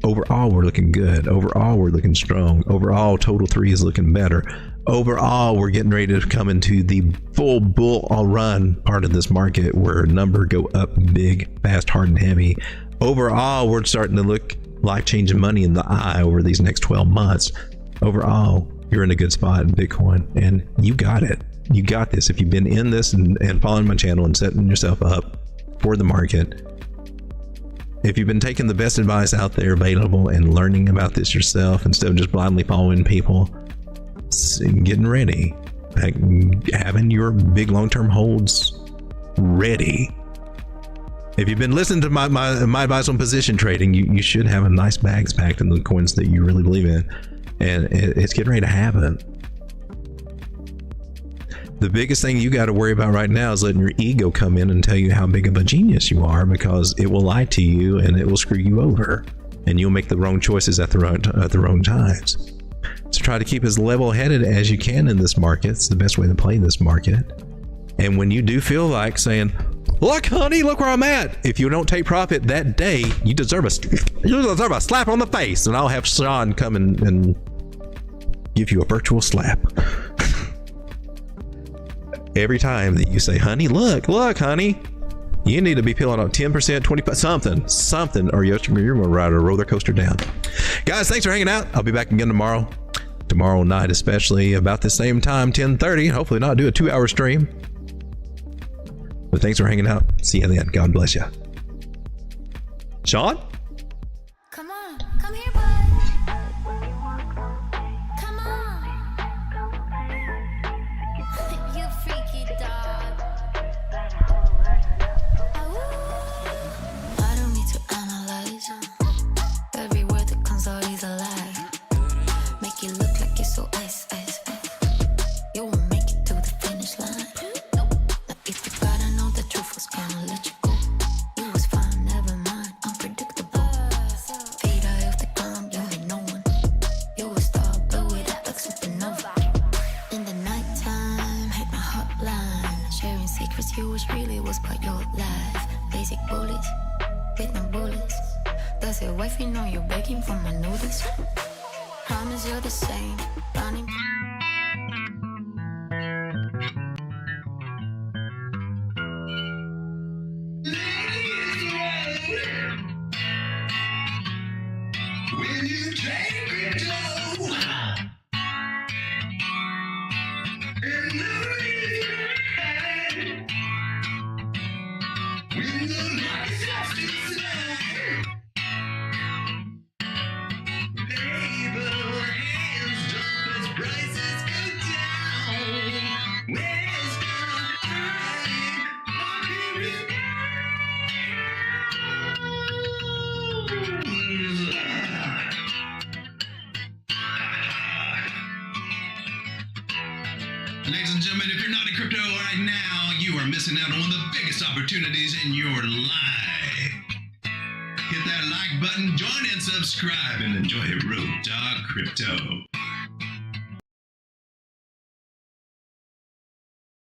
Overall, we're looking good. Overall, we're looking strong. Overall, total 3 is looking better. Overall, we're getting ready to come into the full bull run part of this market where number go up big, fast, hard, and heavy. Overall, we're starting to look like changing money in the eye over these next 12 months. Overall, you're in a good spot in Bitcoin, and you got it. You got this. If you've been in this and following my channel and setting yourself up for the market, if you've been taking the best advice out there available and learning about this yourself instead of just blindly following people, getting ready, like having your big long-term holds ready. If you've been listening to my advice on position trading, you should have a nice bags packed in the coins that you really believe in, and it's getting ready to happen. The biggest thing you got to worry about right now is letting your ego come in and tell you how big of a genius you are, because it will lie to you and it will screw you over, and you'll make the wrong choices at the wrong times. So try to keep as level-headed as you can in this market. It's the best way to play this market. And when you do feel like saying, "Look, honey, look where I'm at," if you don't take profit that day, you deserve a slap on the face, and I'll have Sean come and give you a virtual slap. Every time that you say, "Honey, look, honey," you need to be peeling up 10%, 20%, something, or you're going to ride a roller coaster down. Guys, thanks for hanging out. I'll be back again tomorrow night, especially about the same time, 10:30. Hopefully not do a 2-hour stream. But thanks for hanging out. See you then. God bless you. Sean? Come on, come here, bud. Come on. You freaky dog. I don't need to analyze every word that comes out is a lie. Make it look like it's so ice. You won't make it to the finish line. Now if you gotta know the truth was gonna let you go. You was fine, never mind, unpredictable. Feet out of the ground, you ain't no one. You a star, blew it up like supernova. In the nighttime, hit my hotline. Sharing secrets, you wish really was part your life. Basic bullies, Vietnam bullets. Does your wifey know you're begging for my notice? Promise you're the same, running. When you trade crypto, and never really when the market starts to slide, label hands drop as prices go down. Where's the high market rebounds? Ladies and gentlemen, if you're not in crypto right now, you are missing out on one of the biggest opportunities in your life. Hit that like button, join and subscribe, and enjoy Road Dog Crypto.